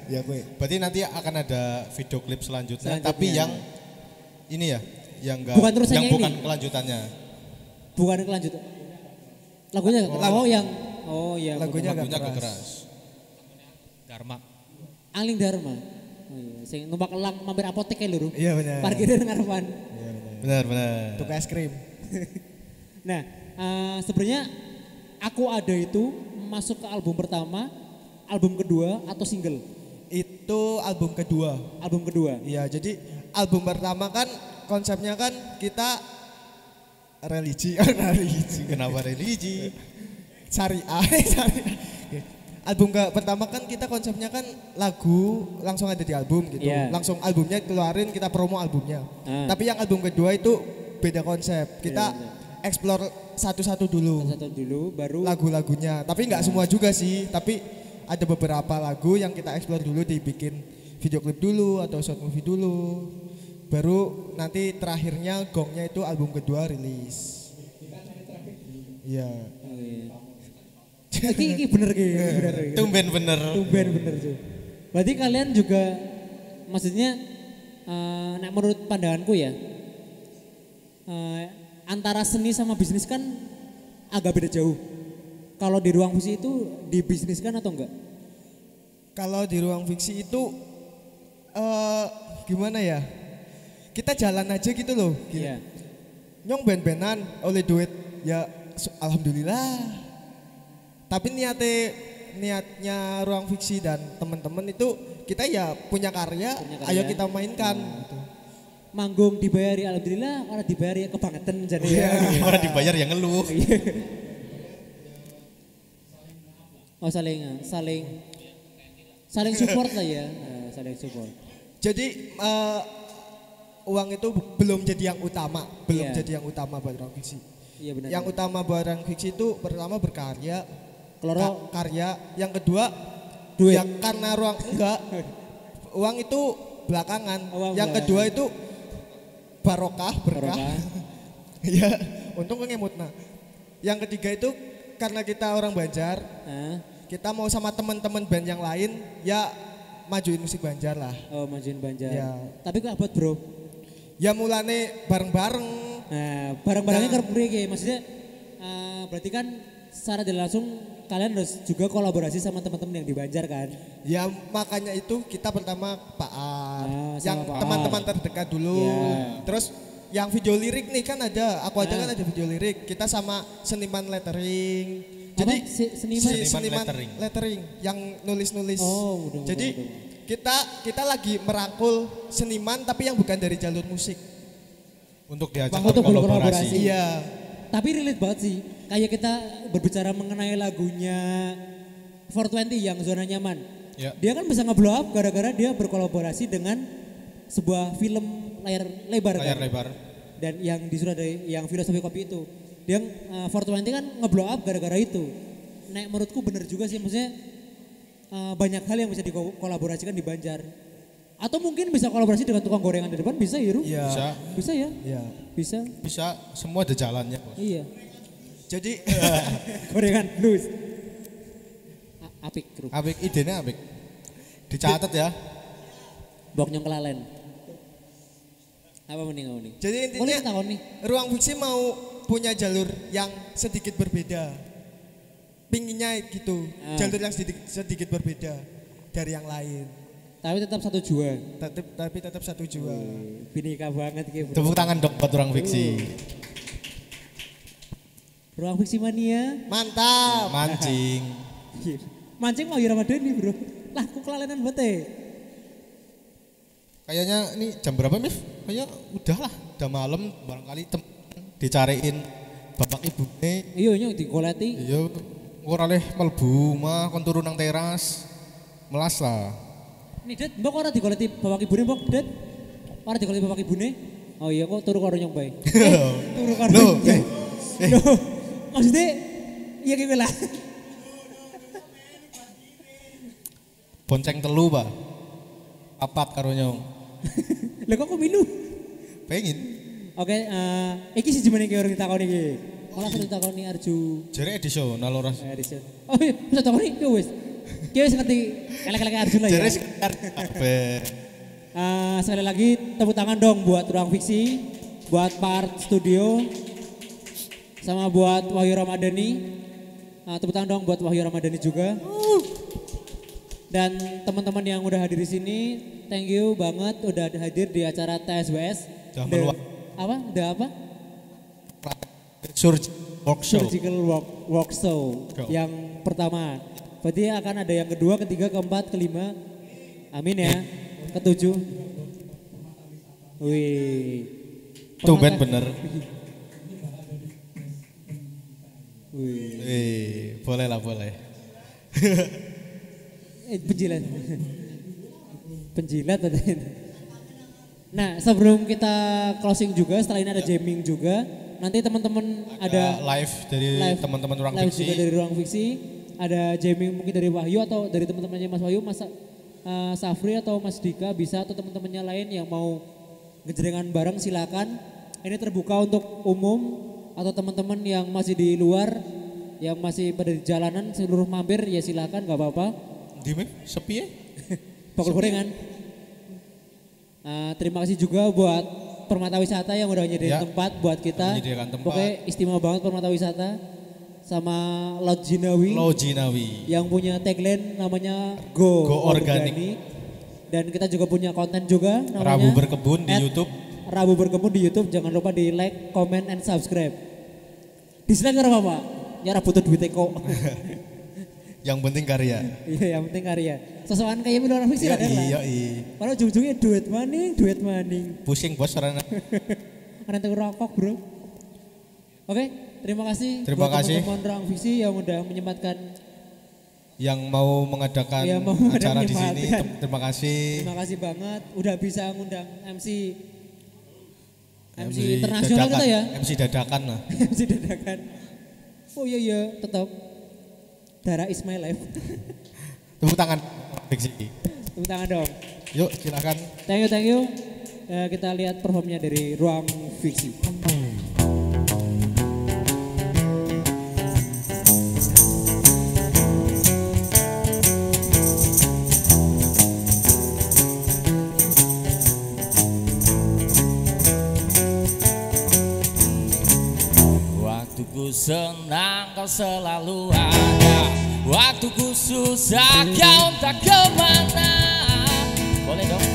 ya kue. Berarti nanti akan ada video klip selanjutnya, Selanjutnya. tapi yang ini ya, yang enggak, Bukan terusannya yang bukan ini. kelanjutannya. Bukan kelanjutan. Lagunya iya. Lagunya agak Lagunya agak keras. keras. Dharma. Angling Dharma. Oh iya, sing numpak elang mampir apotek ya lho. Iya benar. Parkirin ngarepan. Benar. Tukang es krim. Nah, sebenarnya Aku Ada itu masuk ke album pertama, album kedua atau single? Itu album kedua. Album kedua. Iya, jadi album pertama kan konsepnya kan kita religi. Kenapa religi? Syariah. Album pertama kan kita konsepnya kan lagu langsung ada di album gitu. Iya. Langsung albumnya keluarin, kita promo albumnya. Tapi yang album kedua itu beda konsep. Kita explore satu-satu dulu. Satu dulu baru Lagu-lagunya. Tapi nggak semua juga sih. Tapi ada beberapa lagu yang kita explore dulu, dibikin video klip dulu atau short movie dulu. Baru nanti terakhirnya gongnya itu album kedua rilis. Iya. Oh, iya. Iki bener ki, bener. Tumben bener. Tumben bener tuh. Berarti kalian juga maksudnya nek menurut pandanganku ya antara seni sama bisnis kan agak beda jauh. Kalau di ruang fiksi itu dibisniskan atau enggak? Kalau di ruang fiksi itu gimana ya? Kita jalan aja gitu loh. Iya. Nyong ben-benan oleh duit ya alhamdulillah. Tapi niatnya ruang fiksi dan teman-teman itu kita ya punya karya, ayo kita mainkan gitu. Manggung dibayari alhamdulillah, orang dibayari kebangetan jadi ya. Orang dibayar yang ngeluh. Oh saling support lah ya, saling support. Jadi uang itu belum jadi yang utama, jadi yang utama buat ruang fiksi. Iya benar. Yang utama buat ruang fiksi itu pertama berkarya, karya, yang kedua duit. Ya karena ruang enggak, uang itu belakangan. Yang kedua itu berkah. Ya, untung ngemutna. Yang ketiga itu karena kita orang Banjar, kita mau sama teman-teman band yang lain ya majuin musik Banjar lah. Oh, majuin Banjar. Ya. Tapi kok abot, Bro? Ya mulane bareng-bareng. Nah, bareng-barengnya kerep mriki. Maksudnya berarti kan secara tidak langsung kalian harus juga kolaborasi sama teman-teman yang di Banjar kan? Ya makanya itu kita pertama Pak Ar, yang Pak teman-teman Ar. terdekat dulu. Ya. Terus yang video lirik nih kan ada, aku aja kan ada video lirik. Kita sama seniman lettering. Jadi seniman lettering yang nulis-nulis. Oh, jadi kita lagi merangkul seniman tapi yang bukan dari jalur musik. Untuk diajak untuk kolaborasi. Iya. Tapi relate banget sih. Kayak kita berbicara mengenai lagunya 420 yang Zona Nyaman. Ya. Dia kan bisa nge-blow up gara-gara dia berkolaborasi dengan sebuah film layar lebar. Dan yang disutradarai yang Filosofi Kopi itu. Dia 420 kan nge-blow up gara-gara itu. Nek menurutku bener juga sih, maksudnya banyak hal yang bisa dikolaborasikan di Banjar. Atau mungkin bisa kolaborasi dengan tukang gorengan di depan, bisa ya Ru? Iya. Bisa ya? Iya. Bisa, semua ada jalannya. Bos. Iya. Jadi gorengan blues. Apik, Ru. Apik, idenya apik. Dicatat ya. Bok nyong kelalen. Apa mending? Jadi intinya ruang fiksi mau punya jalur yang sedikit berbeda. Pinginnya gitu, jalur yang sedikit berbeda dari yang lain. Tapi tetap satu jua. Tapi tetap satu jua. Binika banget gitu. Tepuk tangan dok buat ruang fiksi. Ruang fiksi mania. Mantap. Mancing. Mancing mau Ramadan nih bro. Lah kok kelalenan bete. Kayaknya ini jam berapa Mif? Kayaknya udah malam barangkali dicariin bapak ibu nih. Iya nyong dikoleti. Iya, ora oleh mlebu mah kon turu nang teras. Melas lah. Nih Det, mbok ora digoleti bapak ibune mbok Det? Ora digoleti bapak ibune? Oh iya kok turu karo nyong bae. Turu karo. Loh. Maksudnya iya ki lah. Bonceng telu, Pak. Papat karo nyong. Lah kok milu? Pengen. Oke, iki siji meneh ki urung ditakoni iki. Malah sing ditakoni Arju. Jare edisional ora. Edison. Oh iya, bisa takoni yo wis. Ki wis ngerti elek-elek Arju lah ya. Jare kabeh. Sekali lagi tepuk tangan dong buat Ruang Fiksi, buat Part Studio, sama buat Wahyu Ramadhani. Tepuk tangan dong buat Wahyu Ramadhani juga. Dan teman-teman yang udah hadir di sini, thank you banget udah hadir di acara TSWS. Apa? Surgical Walk Show yang pertama. Berarti akan ada yang kedua, ketiga, keempat, kelima. Amin ya. Ketujuh. Wih. Tumben bener. Wih. Boleh lah, boleh. Penjilat katanya. Nah, sebelum kita closing juga, setelah ini ada jamming juga. Nanti teman-teman ada live dari teman-teman Ruang live Fiksi. Juga dari Ruang Fiksi. Ada jamming mungkin dari Wahyu atau dari teman-temannya Mas Wahyu, Mas Safri atau Mas Dika bisa, atau teman-temannya lain yang mau ngejrengan bareng silakan. Ini terbuka untuk umum atau teman-teman yang masih di luar Yang masih pada di jalanan seluruh mampir ya silakan nggak apa-apa. Di sepi ya? Bakul gorengan. Terima kasih juga buat Permata Wisata yang udah nyediain tempat buat kita. Pokoknya istimewa banget Permata Wisata. Sama Lojinawi. Yang punya tagline namanya Go Organik. Dan kita juga punya konten juga namanya Rabu Berkebun di YouTube. Rabu Berkebun di YouTube. Jangan lupa di like, comment, and subscribe. Dislike karena apa? Ya butuh duit kok. Yang penting karya. Iya, yang penting karya. Sesuatu kayak Milo Rafik sih ada lah. Iya. Padahal ujung-ujungnya duit maning. Pusing bos karena. Ada rokok bro. Oke, terima kasih. Terima kasih. Teman-teman Ruang Fiksi yang udah menyempatkan. Yang mau mengadakan acara di sini. Terima kasih. Terima kasih banget. Udah bisa ngundang MC internasional kita ya. MC dadakan lah. MC dadakan. Oh iya tetap. Dara is my life. Tepuk tangan Fiksi. Tepuk tangan dong. Yuk silakan. Thank you. Kita lihat performnya dari Ruang Fiksi. Waktuku senang kau selalu ada, waktuku susah kau tak kemana. Boleh dong,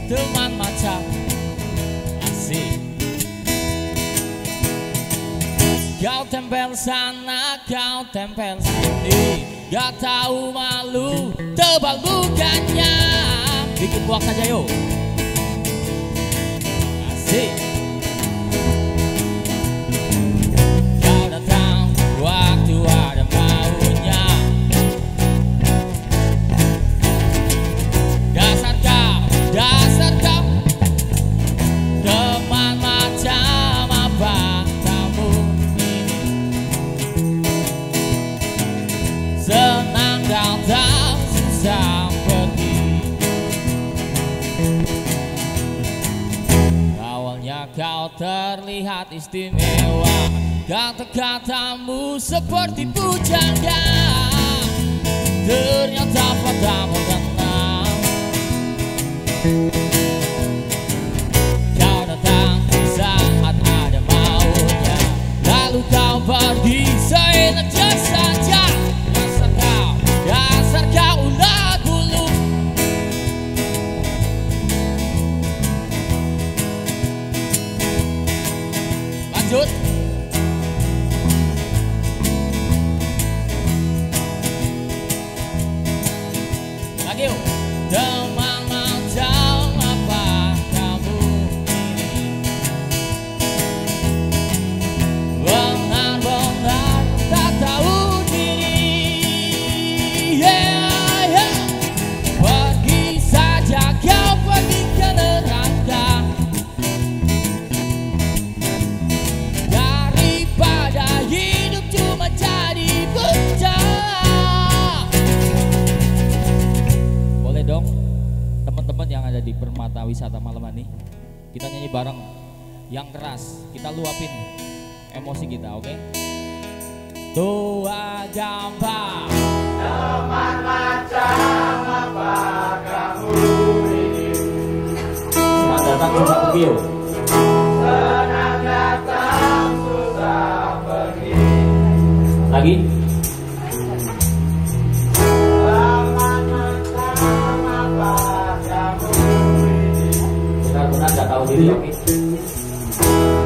teman macam asik. Kau tempel sana, kau tempel sini, gak tahu malu, tebal bukannya. Bikin buak saja yuk. Asik. Waktu ada maunya, dasar kau teman macam apa kamu ini? Senang datang, susah pergi. Awalnya kau terlihat istimewa, kata-katamu seperti pujangga, ternyata pada mengenang. Kau datang saat ada maunya, lalu kau pergi seenaknya saja. Dasar kau ulat bulu. Lanjut. Teman macam apa kamu ini? Benar-benar tak tahu diri. Pergi saja kau, pergi ke neraka, daripada hidup cuma jadi bencana. Dong, teman-teman yang ada di Permata Wisata malam ini, kita nyanyi bareng yang keras, kita luapin emosi kita, oke? Tua gambar teman macam apa kamu ini? Selamat datang susah pergi yuk. Senang datang susah pergi. Lagi. Benar-benar gak tahu diri, oke?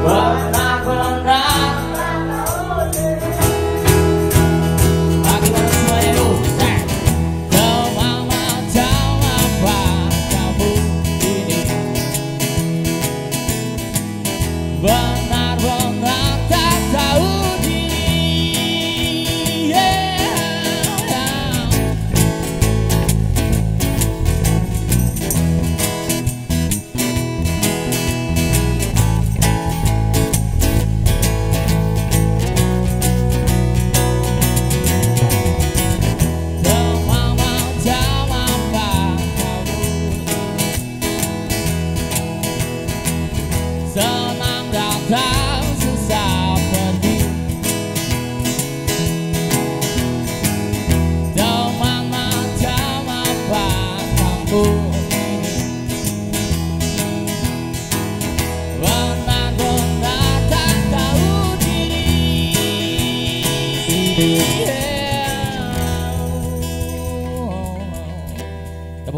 Benar-benar lagi bareng semuanya yuk. Teman macam apa kamu ini? Benar-benar tak tahu diri.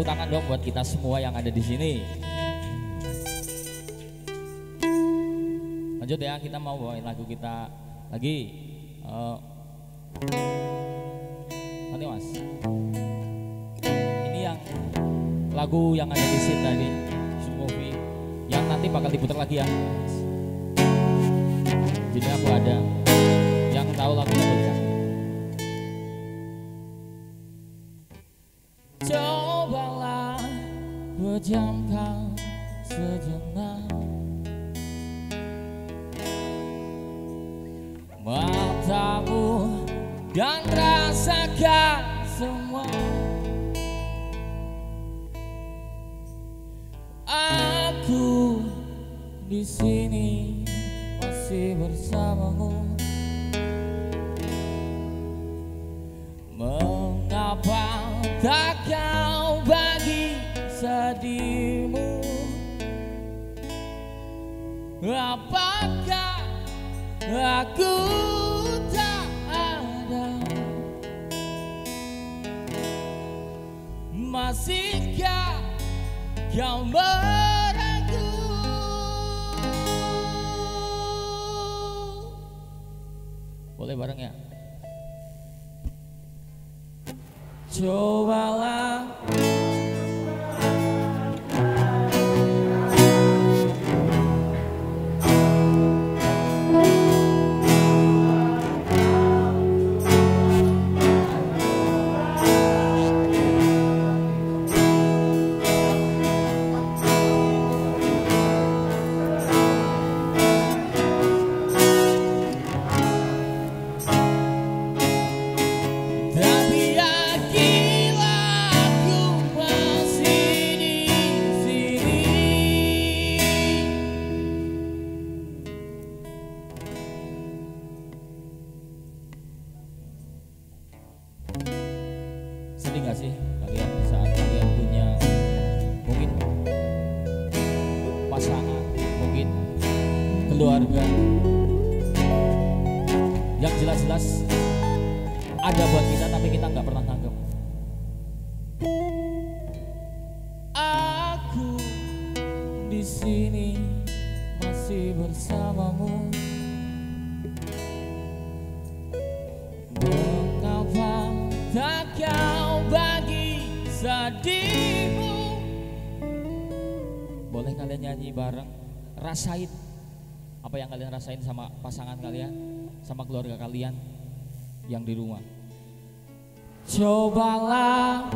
tepuk tangan dong buat kita semua yang ada di sini. Lanjut ya, kita mau bawain lagu kita lagi. Nanti Mas. Ini yang lagu yang ada di sini tadi, movie yang nanti bakal diputar lagi ya. Jadi aku ada yang tahu lagunya boleh. Cobalah pejamkan sejenak matamu dan rasakan semua. Aku di sini masih bersamamu. Mengapa tak kau bagi sedihmu? Apakah aku tak ada? Masihkah kau meragu? Boleh bareng ya? Cobalah sedih gak sih kalian saat kalian punya mungkin pasangan, mungkin keluarga yang jelas-jelas ada buat kita tapi kita nggak pernah tanggap. Aku di sini masih bersamamu. Mengapa tak kau bagi sedihmu? Boleh kalian nyanyi bareng, rasain apa yang kalian rasain sama pasangan kalian, sama keluarga kalian yang di rumah. Cobalah